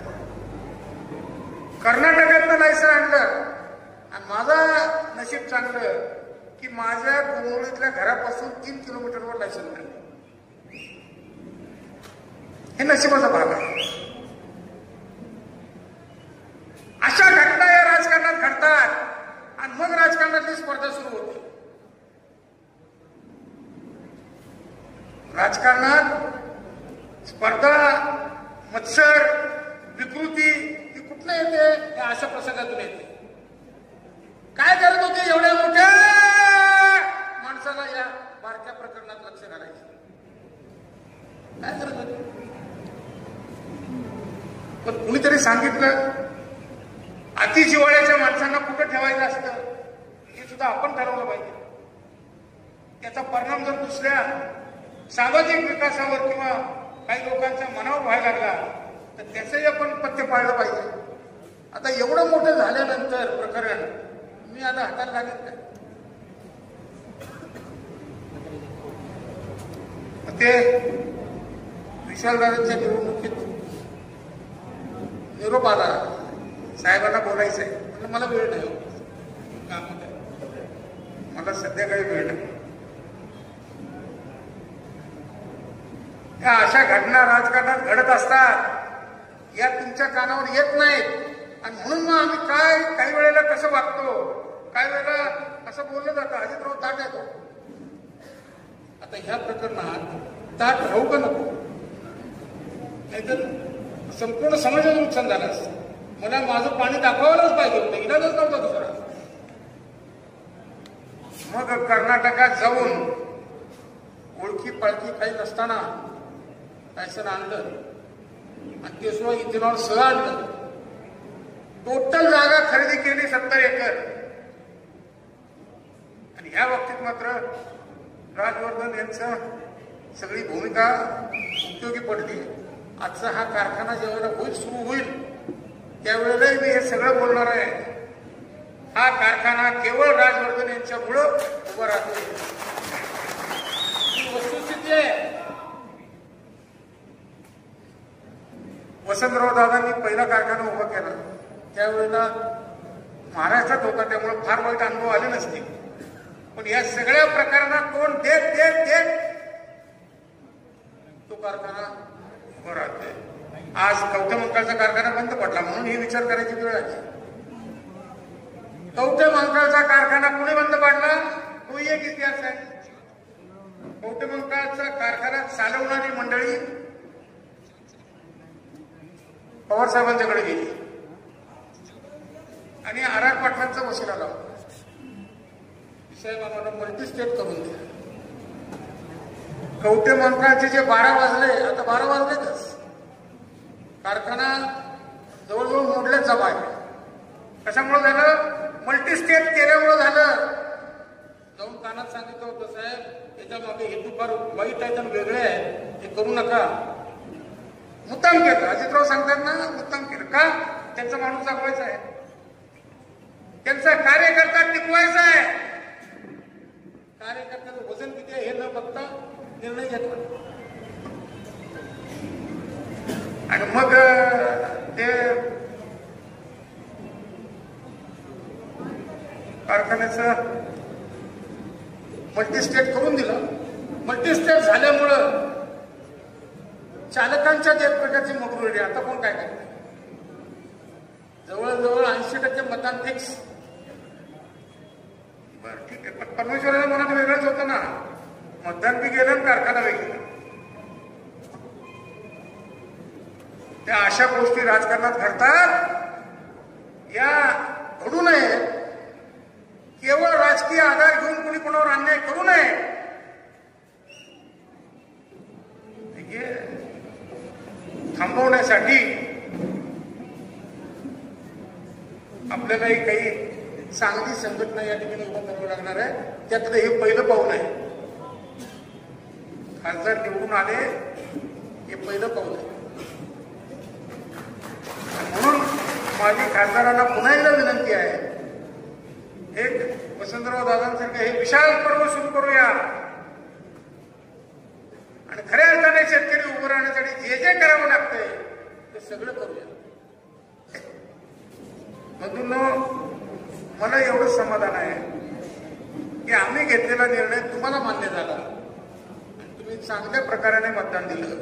Speaker 4: कर्नाटकातनं लायसन आणलं आणि माझा नशीब चांगलं की माझ्या डोंगरीतल्या घरापासून 3 किलोमीटरवर लायसन मिळालं. हे नशिबाचा भाग आहे. अशा घटना या राजकारणात घडतात आणि मग राजकारणातली स्पर्धा सुरू होते. राजकारणात स्पर्धा, मत्सर, विकृती ही कुठनं येते? या अशा प्रसंगातून येते. काय करत होते एवढ्या मोठ्या माणसाला या बारक्या प्रकरणात लक्ष घालायचं? काय करत होते? पण कुणीतरी सांगितलं अतिजिव्हाळ्याच्या माणसांना कुठं ठेवायचं असतं हे सुद्धा आपण ठरवलं पाहिजे. त्याचा परिणाम जर दुसऱ्या सामाजिक विकासावर किंवा काही लोकांच्या मनावर व्हायला लागला तर त्याचंही आपण पथ्य पाळलं पाहिजे. आता एवढं मोठं झाल्यानंतर प्रकरण मी आता हाताला लागत काय? ते विशालदारांच्या निवडणुकीत निरोप आला, साहेबांना बोलायचंय. म्हणजे मला वेळ नाही, काम होतं, मला सध्या काही वेळ नाही. या अशा घटना राजकारणात घडत असतात, या तुमच्या कानावर येत नाहीत आणि म्हणून मग आम्ही काही वेळेला कसं वागतो, काही वेळेला असं बोललं जातं, अजितराव ताट येतो. आता ह्या प्रकरणात ताट राहू का नको? नाहीतर संपूर्ण समाजाचं नुकसान झालं असतं. मला माझं पाणी दाखवायलाच पाहिजे होतं, इलाजच नव्हता दुसरा. मग कर्नाटकात जाऊन ओळखी पाळखी काही नसताना लायसन आणलं आणि ते सुद्धा इथेनॉल सह आणलं. टोटल जागा खरेदी केली 70 एकर. आणि ह्या बाबतीत मात्र राजवर्धन यांचं सगळी भूमिका उपयोगी पडली. आजचा हा कारखाना जेव्हा सुरू होईल त्यावेळेलाही मी हे सगळं बोलणार आहे. हा कारखाना केवळ राजवर्धन यांच्यामुळं उभं राहतो. ही वस्तुस्थिती आहे. वसंतराव दादांनी पहिला कारखाना उभा केला त्यावेळेला महाराष्ट्रात होता, त्यामुळे फार वाईट अनुभव आले नसतील. पण या सगळ्या प्रकारांना तोंड देत देत देत तो कारखाना उभं राहते. आज कवठे मंकाळचा कारखाना बंद पडला म्हणून ही विचार करायची वेळ आली. कवठे मंकाळचा कारखाना कुणी बंद पाडला तोही एक इतिहास आहे. कवठे मंकाळचा कारखाना चालवणारी मंडळी पवार साहेबांच्याकडे गेली आणि आर पाटलांचा वशिला लावला. साहेब आम्हाला मल्टी स्टेट करून द्या. कवठे मंकाळचे जे 12 वाजले, आता 12 वाजलेतच, कारखाना जवळजवळ मोडल्याचा बाहेर. कशामुळे झालं? मल्टी स्टेट केल्यामुळे झालं. जाऊन कानात सांगितलं होतं साहेब त्याच्या मागे हेतू फार वाईट आहेत आणि वेगळे आहेत, हे करू नका. मुद्दाम केलं. अजितराव सांगतात ना, मुद्दाम केलं. का? त्यांचा माणूस जगवायचा आहे, त्यांचा कार्यकर्ता टिकवायचा आहे. कार्यकर्त्याचं वजन किती आहे हे न बघता निर्णय घेतला आणि मग ते कारखान्याचं मल्टीस्टेट करून दिलं. मल्टीस्टेट झाल्यामुळं चालकांच्या एक प्रकारची मोकळी. आता कोण काय करते? जवळजवळ 80% मतदान फिक्स. बरं ठीक आहे, पण परमेश्वराच्या मनात वेगळंच होतं ना. मतदान बी गेलं, कारखाना बी गेला. त्या अशा गोष्टी राजकारणात घडतात, या घडू नये. केवळ राजकीय आधार घेऊन कुणी कोणावर अन्याय करू नये. थांबवण्यासाठी आपल्यालाही काही चांगली संघटना या ठिकाणी उभं करावं लागणार आहे. त्यातलं हे पहिलं पाऊल आहे. खासदार निवडून आले हे पहिलं पाऊल आहे. म्हणून माझी खासदारांना पुन्हा एकदा विनंती आहे, एक वसंतराव दादांसारखं हे विशाल पर्व सुरू करूया आणि खऱ्या अर्थाने शेतकरी उभं राहण्यासाठी जे जे करावं लागतंय ते सगळं करूया. बंधूंनो, मला एवढं समाधान आहे की आम्ही घेतलेला निर्णय तुम्हाला मान्य झाला. तुम्ही चांगल्या प्रकाराने मतदान दिलं.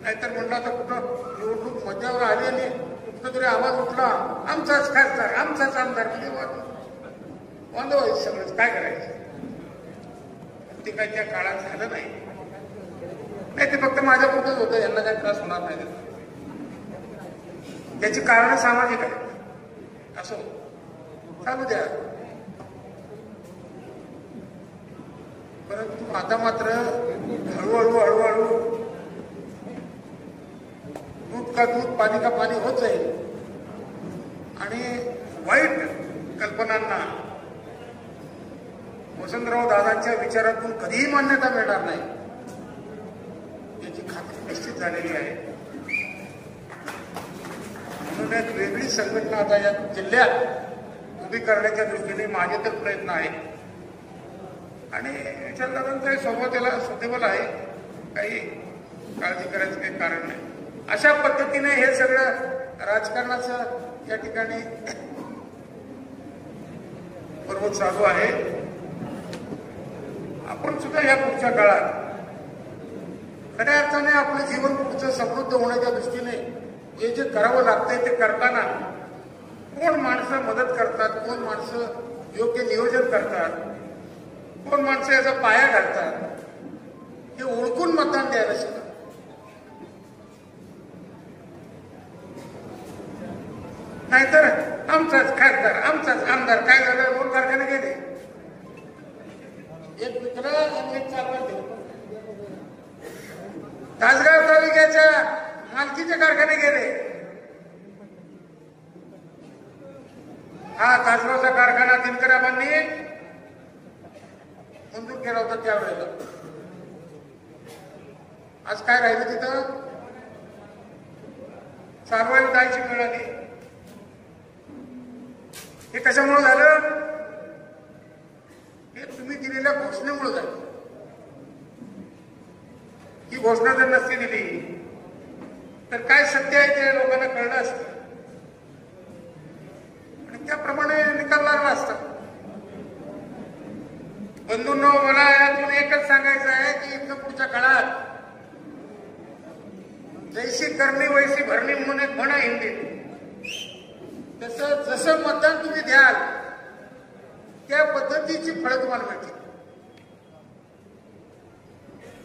Speaker 4: नाहीतर म्हणलं आता कुठं निवडणूक मध्यावर आली आणि कुठं तरी आवाज उठला, आमचाच खासदार, आमचाच आमदार, म्हणजे वांद व्हायचं सगळंच. काय करायचं? ते काही त्या काळात झालं नाही. ते फक्त माझ्यापुरतंच होतं, यांना काही त्रास होणार नाही. त्याची कारणं सामाजिक आहेत. असो, चालू द्या. परंतु आता मात्र हळूहळू दूध का दूध पाणी का पाणी होत जाईल आणि वाईट कल्पनांना वसंतराव दादांच्या विचारातून कधीही मान्यता मिळणार नाही याची खात्री निश्चित झालेली आहे. म्हणून एक वेगळी संघटना आता या जिल्ह्यात उभी करण्याच्या दृष्टीने माझे तर प्रयत्न आहेत आणि विचारदादांचा स्वभाव त्याला सुटेबल आहे. काही काळजी करायचं काही कारण नाही. अशा पद्धतीने हे सगळं राजकारणाचं या ठिकाणी पर्व चालू आहे. आपण सुद्धा या पुढच्या काळात खऱ्या अर्थाने आपलं जीवन पुढचं समृद्ध होण्याच्या दृष्टीने जे जे करावं लागतंय ते करताना कोण माणसं मदत करतात, कोण माणसं योग्य नियोजन करतात, कोण माणसं याचा पाया घालतात, हे ओळखून मतदान द्यायला शिका. नाहीतर आमचाच खासदार, आमचाच आमदार, काय झालं? 2 कारखाने गेले, एक विकला आणि एक चालवा दिला. तासगाव तालुक्याच्या मालकीचे कारखाने गेले. हा तासगावचा कारखाना दिनकराबांनी मंजूर केला होता त्यावेळेला. आज काय राहिलं तिथं? चालवायला जायची वेळ आली. हे कशामुळे झालं? हे तुम्ही दिलेल्या घोषणेमुळे झालं. ही घोषणा जर नसती दिली तर काय सत्य आहे ते लोकांना कळलं असतं आणि त्याप्रमाणे निकाल लागला असता. बंधूंनो, मला यातून एकच सांगायचं आहे की इथं पुढच्या काळात जैसी करणी वैसी भरणी म्हणून एक म्हण आहे हिंदीत. तसं जसं मतदान तुम्ही द्याल त्या पद्धतीची फळं तुम्हाला मिळतील.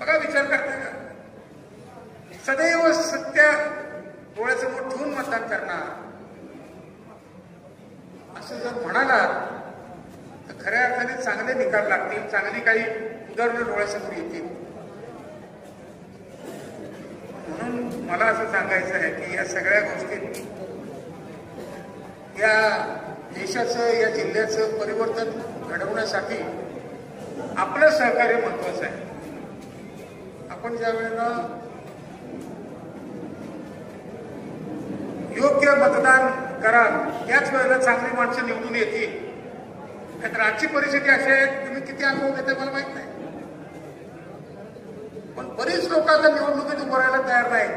Speaker 4: बघा, विचार करता का? सदैव सत्य डोळ्यासमोर ठेवून मतदान करणार असं जर म्हणालात तर खऱ्या अर्थाने चांगले निकाल लागतील, चांगली काही उदाहरणं डोळ्यासमोर येतील. म्हणून मला असं सांगायचं आहे की या सगळ्या गोष्टीत या देशाचं, या जिल्ह्याचं परिवर्तन घडवण्यासाठी आपलं सहकार्य महत्वाचं आहे. आपण ज्या वेळेला योग्य मतदान कराल त्याच वेळेला चांगली माणसं निवडून येतील. तर आजची परिस्थिती अशी आहे, तुम्ही किती अनुभव घेताय मला माहित नाही, पण बरीच लोक आता निवडणुकीत उभं राहायला तयार नाही.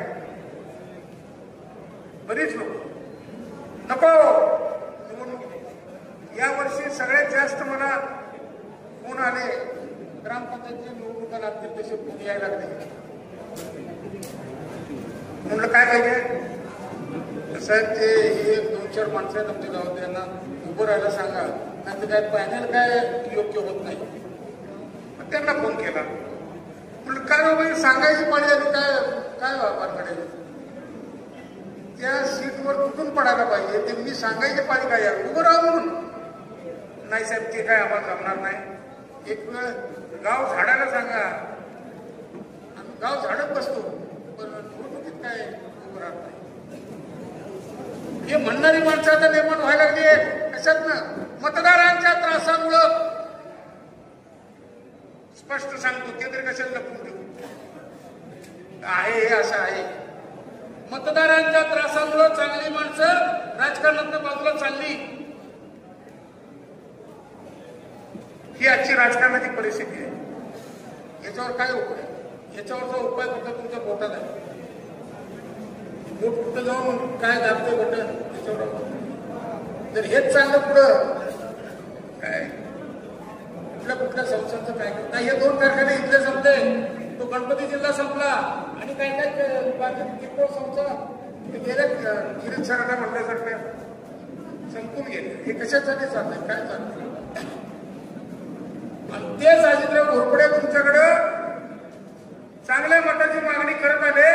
Speaker 4: बरीच लोक नको निवडणूक. या वर्षी सगळ्यात जास्त मला फोन आले, ग्रामपंचायतच्या निवडणुका लागतील तसे फोन यायला लागले. म्हणलं काय पाहिजे? साहेब ते हे 2-4 माणसं आहेत आमच्या गावात, त्यांना उभं राहायला सांगा, नाही तर काय पॅनल काय योग्य होत नाही. मग त्यांना फोन केला. म्हणलं काय बाबा सांगायची पाळी आली, काय काय वापरकडे त्या सीटवर कुठून पडायला पाहिजे ते मी सांगायची पाळी काय यार, उभं राहा म्हणून. नाही साहेब ते काय आम्हाला जमणार नाही. एक वेळ गाव झाडायला सांगा, गाव झाडत बसतो, पण निवडणुकीत काय उभं राहत नाही. हे म्हणणारी माणसं आता निर्माण व्हायला लागली. कशात ना? मतदारांच्या त्रासामुळं. स्पष्ट सांगतो, ते तरी कशाला लपून ठेवू आहे, हे असं आहे. मतदारांच्या त्रासामुळं चांगली माणसं राजकारणात बाजूला चालली. ही आजची राजकारणाची परिस्थिती आहे. याच्यावर काय उपाय? याच्यावरचा उपाय फक्त तुमच्या पोटात आहे. बोट कुठं जाऊन काय दाबते बटन त्याच्यावर. जर हेच चाललं पुढं काय कुठल्या संस्थांचं काय करता? हे 2 कारखाने इथले संपले, तो गणपती जिल्हा संपला आणि काय काय बाकी किरकोळ संस्था गेल्या गिरीश सरांना म्हटल्यासारख्या संपून गेले. हे कशासाठी चाललंय? काय चाललंय? आणि तेच अजितराव घोरपडे तुमच्याकडं चांगल्या मताची मागणी करत आले.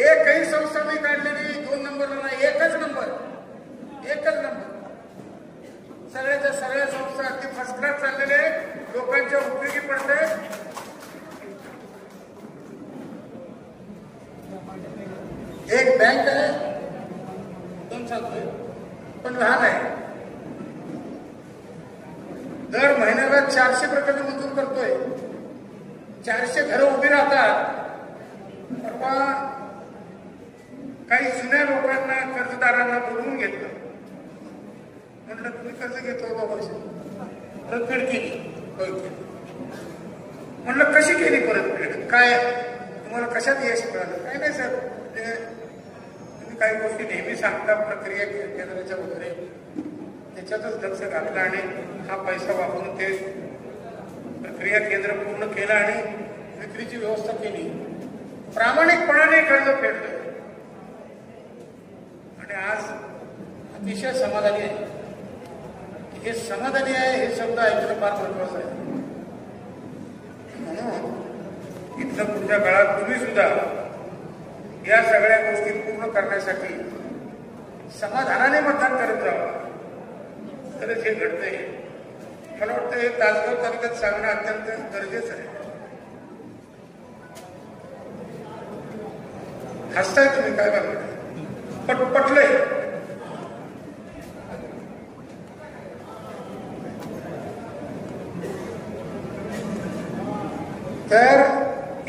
Speaker 4: एकही संस्था मी काढलेली 2 नंबरला नाही, एकच नंबर. सगळ्याच्या सगळ्या संस्था अगदी फर्स्ट क्लास चाललेले, लोकांच्या उपयोगी पडते. एक बँक आहे, 2 सांगतोय, पण लहान आहे. दर महिन्याला 400 प्रकल्प मंजूर करतोय. 400 घरं उभी राहतात. परवा काही जुन्या लोकांना, कर्जदारांना बोलवून घेतलं. म्हटलं तुम्ही कर्ज घेतलं बाबा, परतफेड केली. म्हटलं कशी केली परतफेड? काय तुम्हाला कशात यश मिळालं? काय नाही सर, तुम्ही काही गोष्टी नेहमी सांगता, प्रक्रिया केंद्राच्या वगैरे, त्याच्यातच लक्ष घातलं आणि हा पैसा वापरून ते प्रक्रिया केंद्र पूर्ण केलं आणि विक्रीची व्यवस्था केली. प्रामाणिकपणाने कर्ज फेडलं आणि आज अतिशय समाधानी आहे. हे समाधानी आहे हे शब्द ऐकणं फार महत्वाचं आहे. म्हणून इथं पुढच्या काळात तुम्ही सुद्धा या सगळ्या गोष्टी पूर्ण करण्यासाठी समाधानाने मतदान करत जावं, तरच हे घडतंय. मला वाटतं हे तासगाव तालुक्यात सांगणं अत्यंत गरजेचं आहे. हसताय तुम्ही, काय बघा पटलंय. तर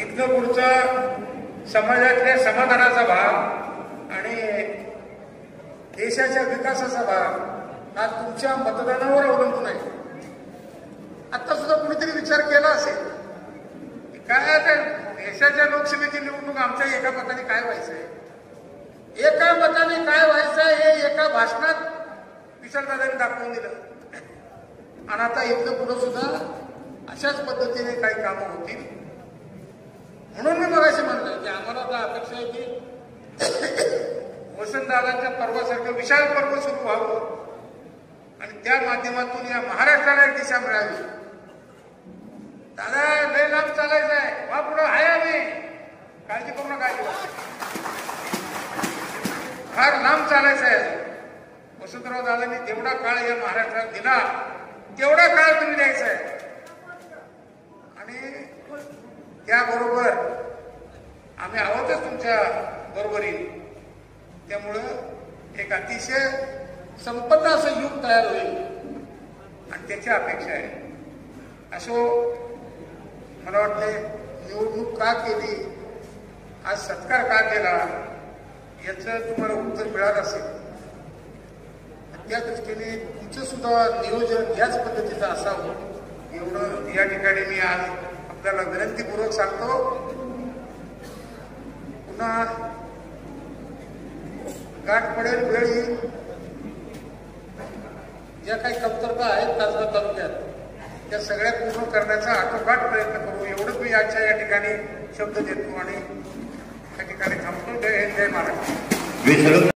Speaker 4: इथनं पुढचा समाजातल्या समाधानाचा भाग आणि देशाच्या विकासाचा भाग हा तुमच्या मतदानावर अवलंबून आहे. आता सुद्धा कुणीतरी विचार केला असेल काय आता देशाच्या लोकसभेची निवडणूक आमच्या एका मताने काय व्हायचंय, एका मताने काय व्हायचंय हे एका भाषणात विशालदादांनी दाखवून दिलं. आणि आता इथनं पुढे सुद्धा अशाच पद्धतीने काही कामं होतील. म्हणून मी मगाशी म्हणलं की आम्हाला आता अपेक्षा आहे की वसंतदादांच्या पर्वासारखं विशाल पर्व सुरू व्हावं आणि त्या माध्यमातून या महाराष्ट्राला एक दिशा मिळावी. दादा लय लांब चालायचं आहे, वा पुढं आहे आम्ही, काळजी करू नका. फार लांब चालायचं आहे. वसंतराव दादांनी जेवढा काळ या महाराष्ट्रात दिला तेवढा काळ तुम्ही द्यायचा आहे. आणि त्याबरोबर आम्ही आहोतच तुमच्या बरोबरीने. त्यामुळं एक अतिशय संपन्न असं युग तयार होईल आणि त्याची अपेक्षा आहे. असो मला वाटते निवडणूक का केली, आज सत्कार का केला, याचं तुम्हाला उत्तर मिळालं असेल. त्या दृष्टीने तुमचं सुद्धा नियोजन याच पद्धतीचं असावं एवढं या ठिकाणी मी आज आपल्याला विनंतीपूर्वक सांगतो. पुन्हा गाठ पडेल वेळ येईल. ज्या काही कमतरता आहेत तासगाव तालुक्यात त्या सगळ्या पूर्ण करण्याचा आटोकाट प्रयत्न करू एवढंच मी आजच्या या ठिकाणी शब्द देतो आणि या ठिकाणी थांबतो. जय हिंद, जय महाराष्ट्र.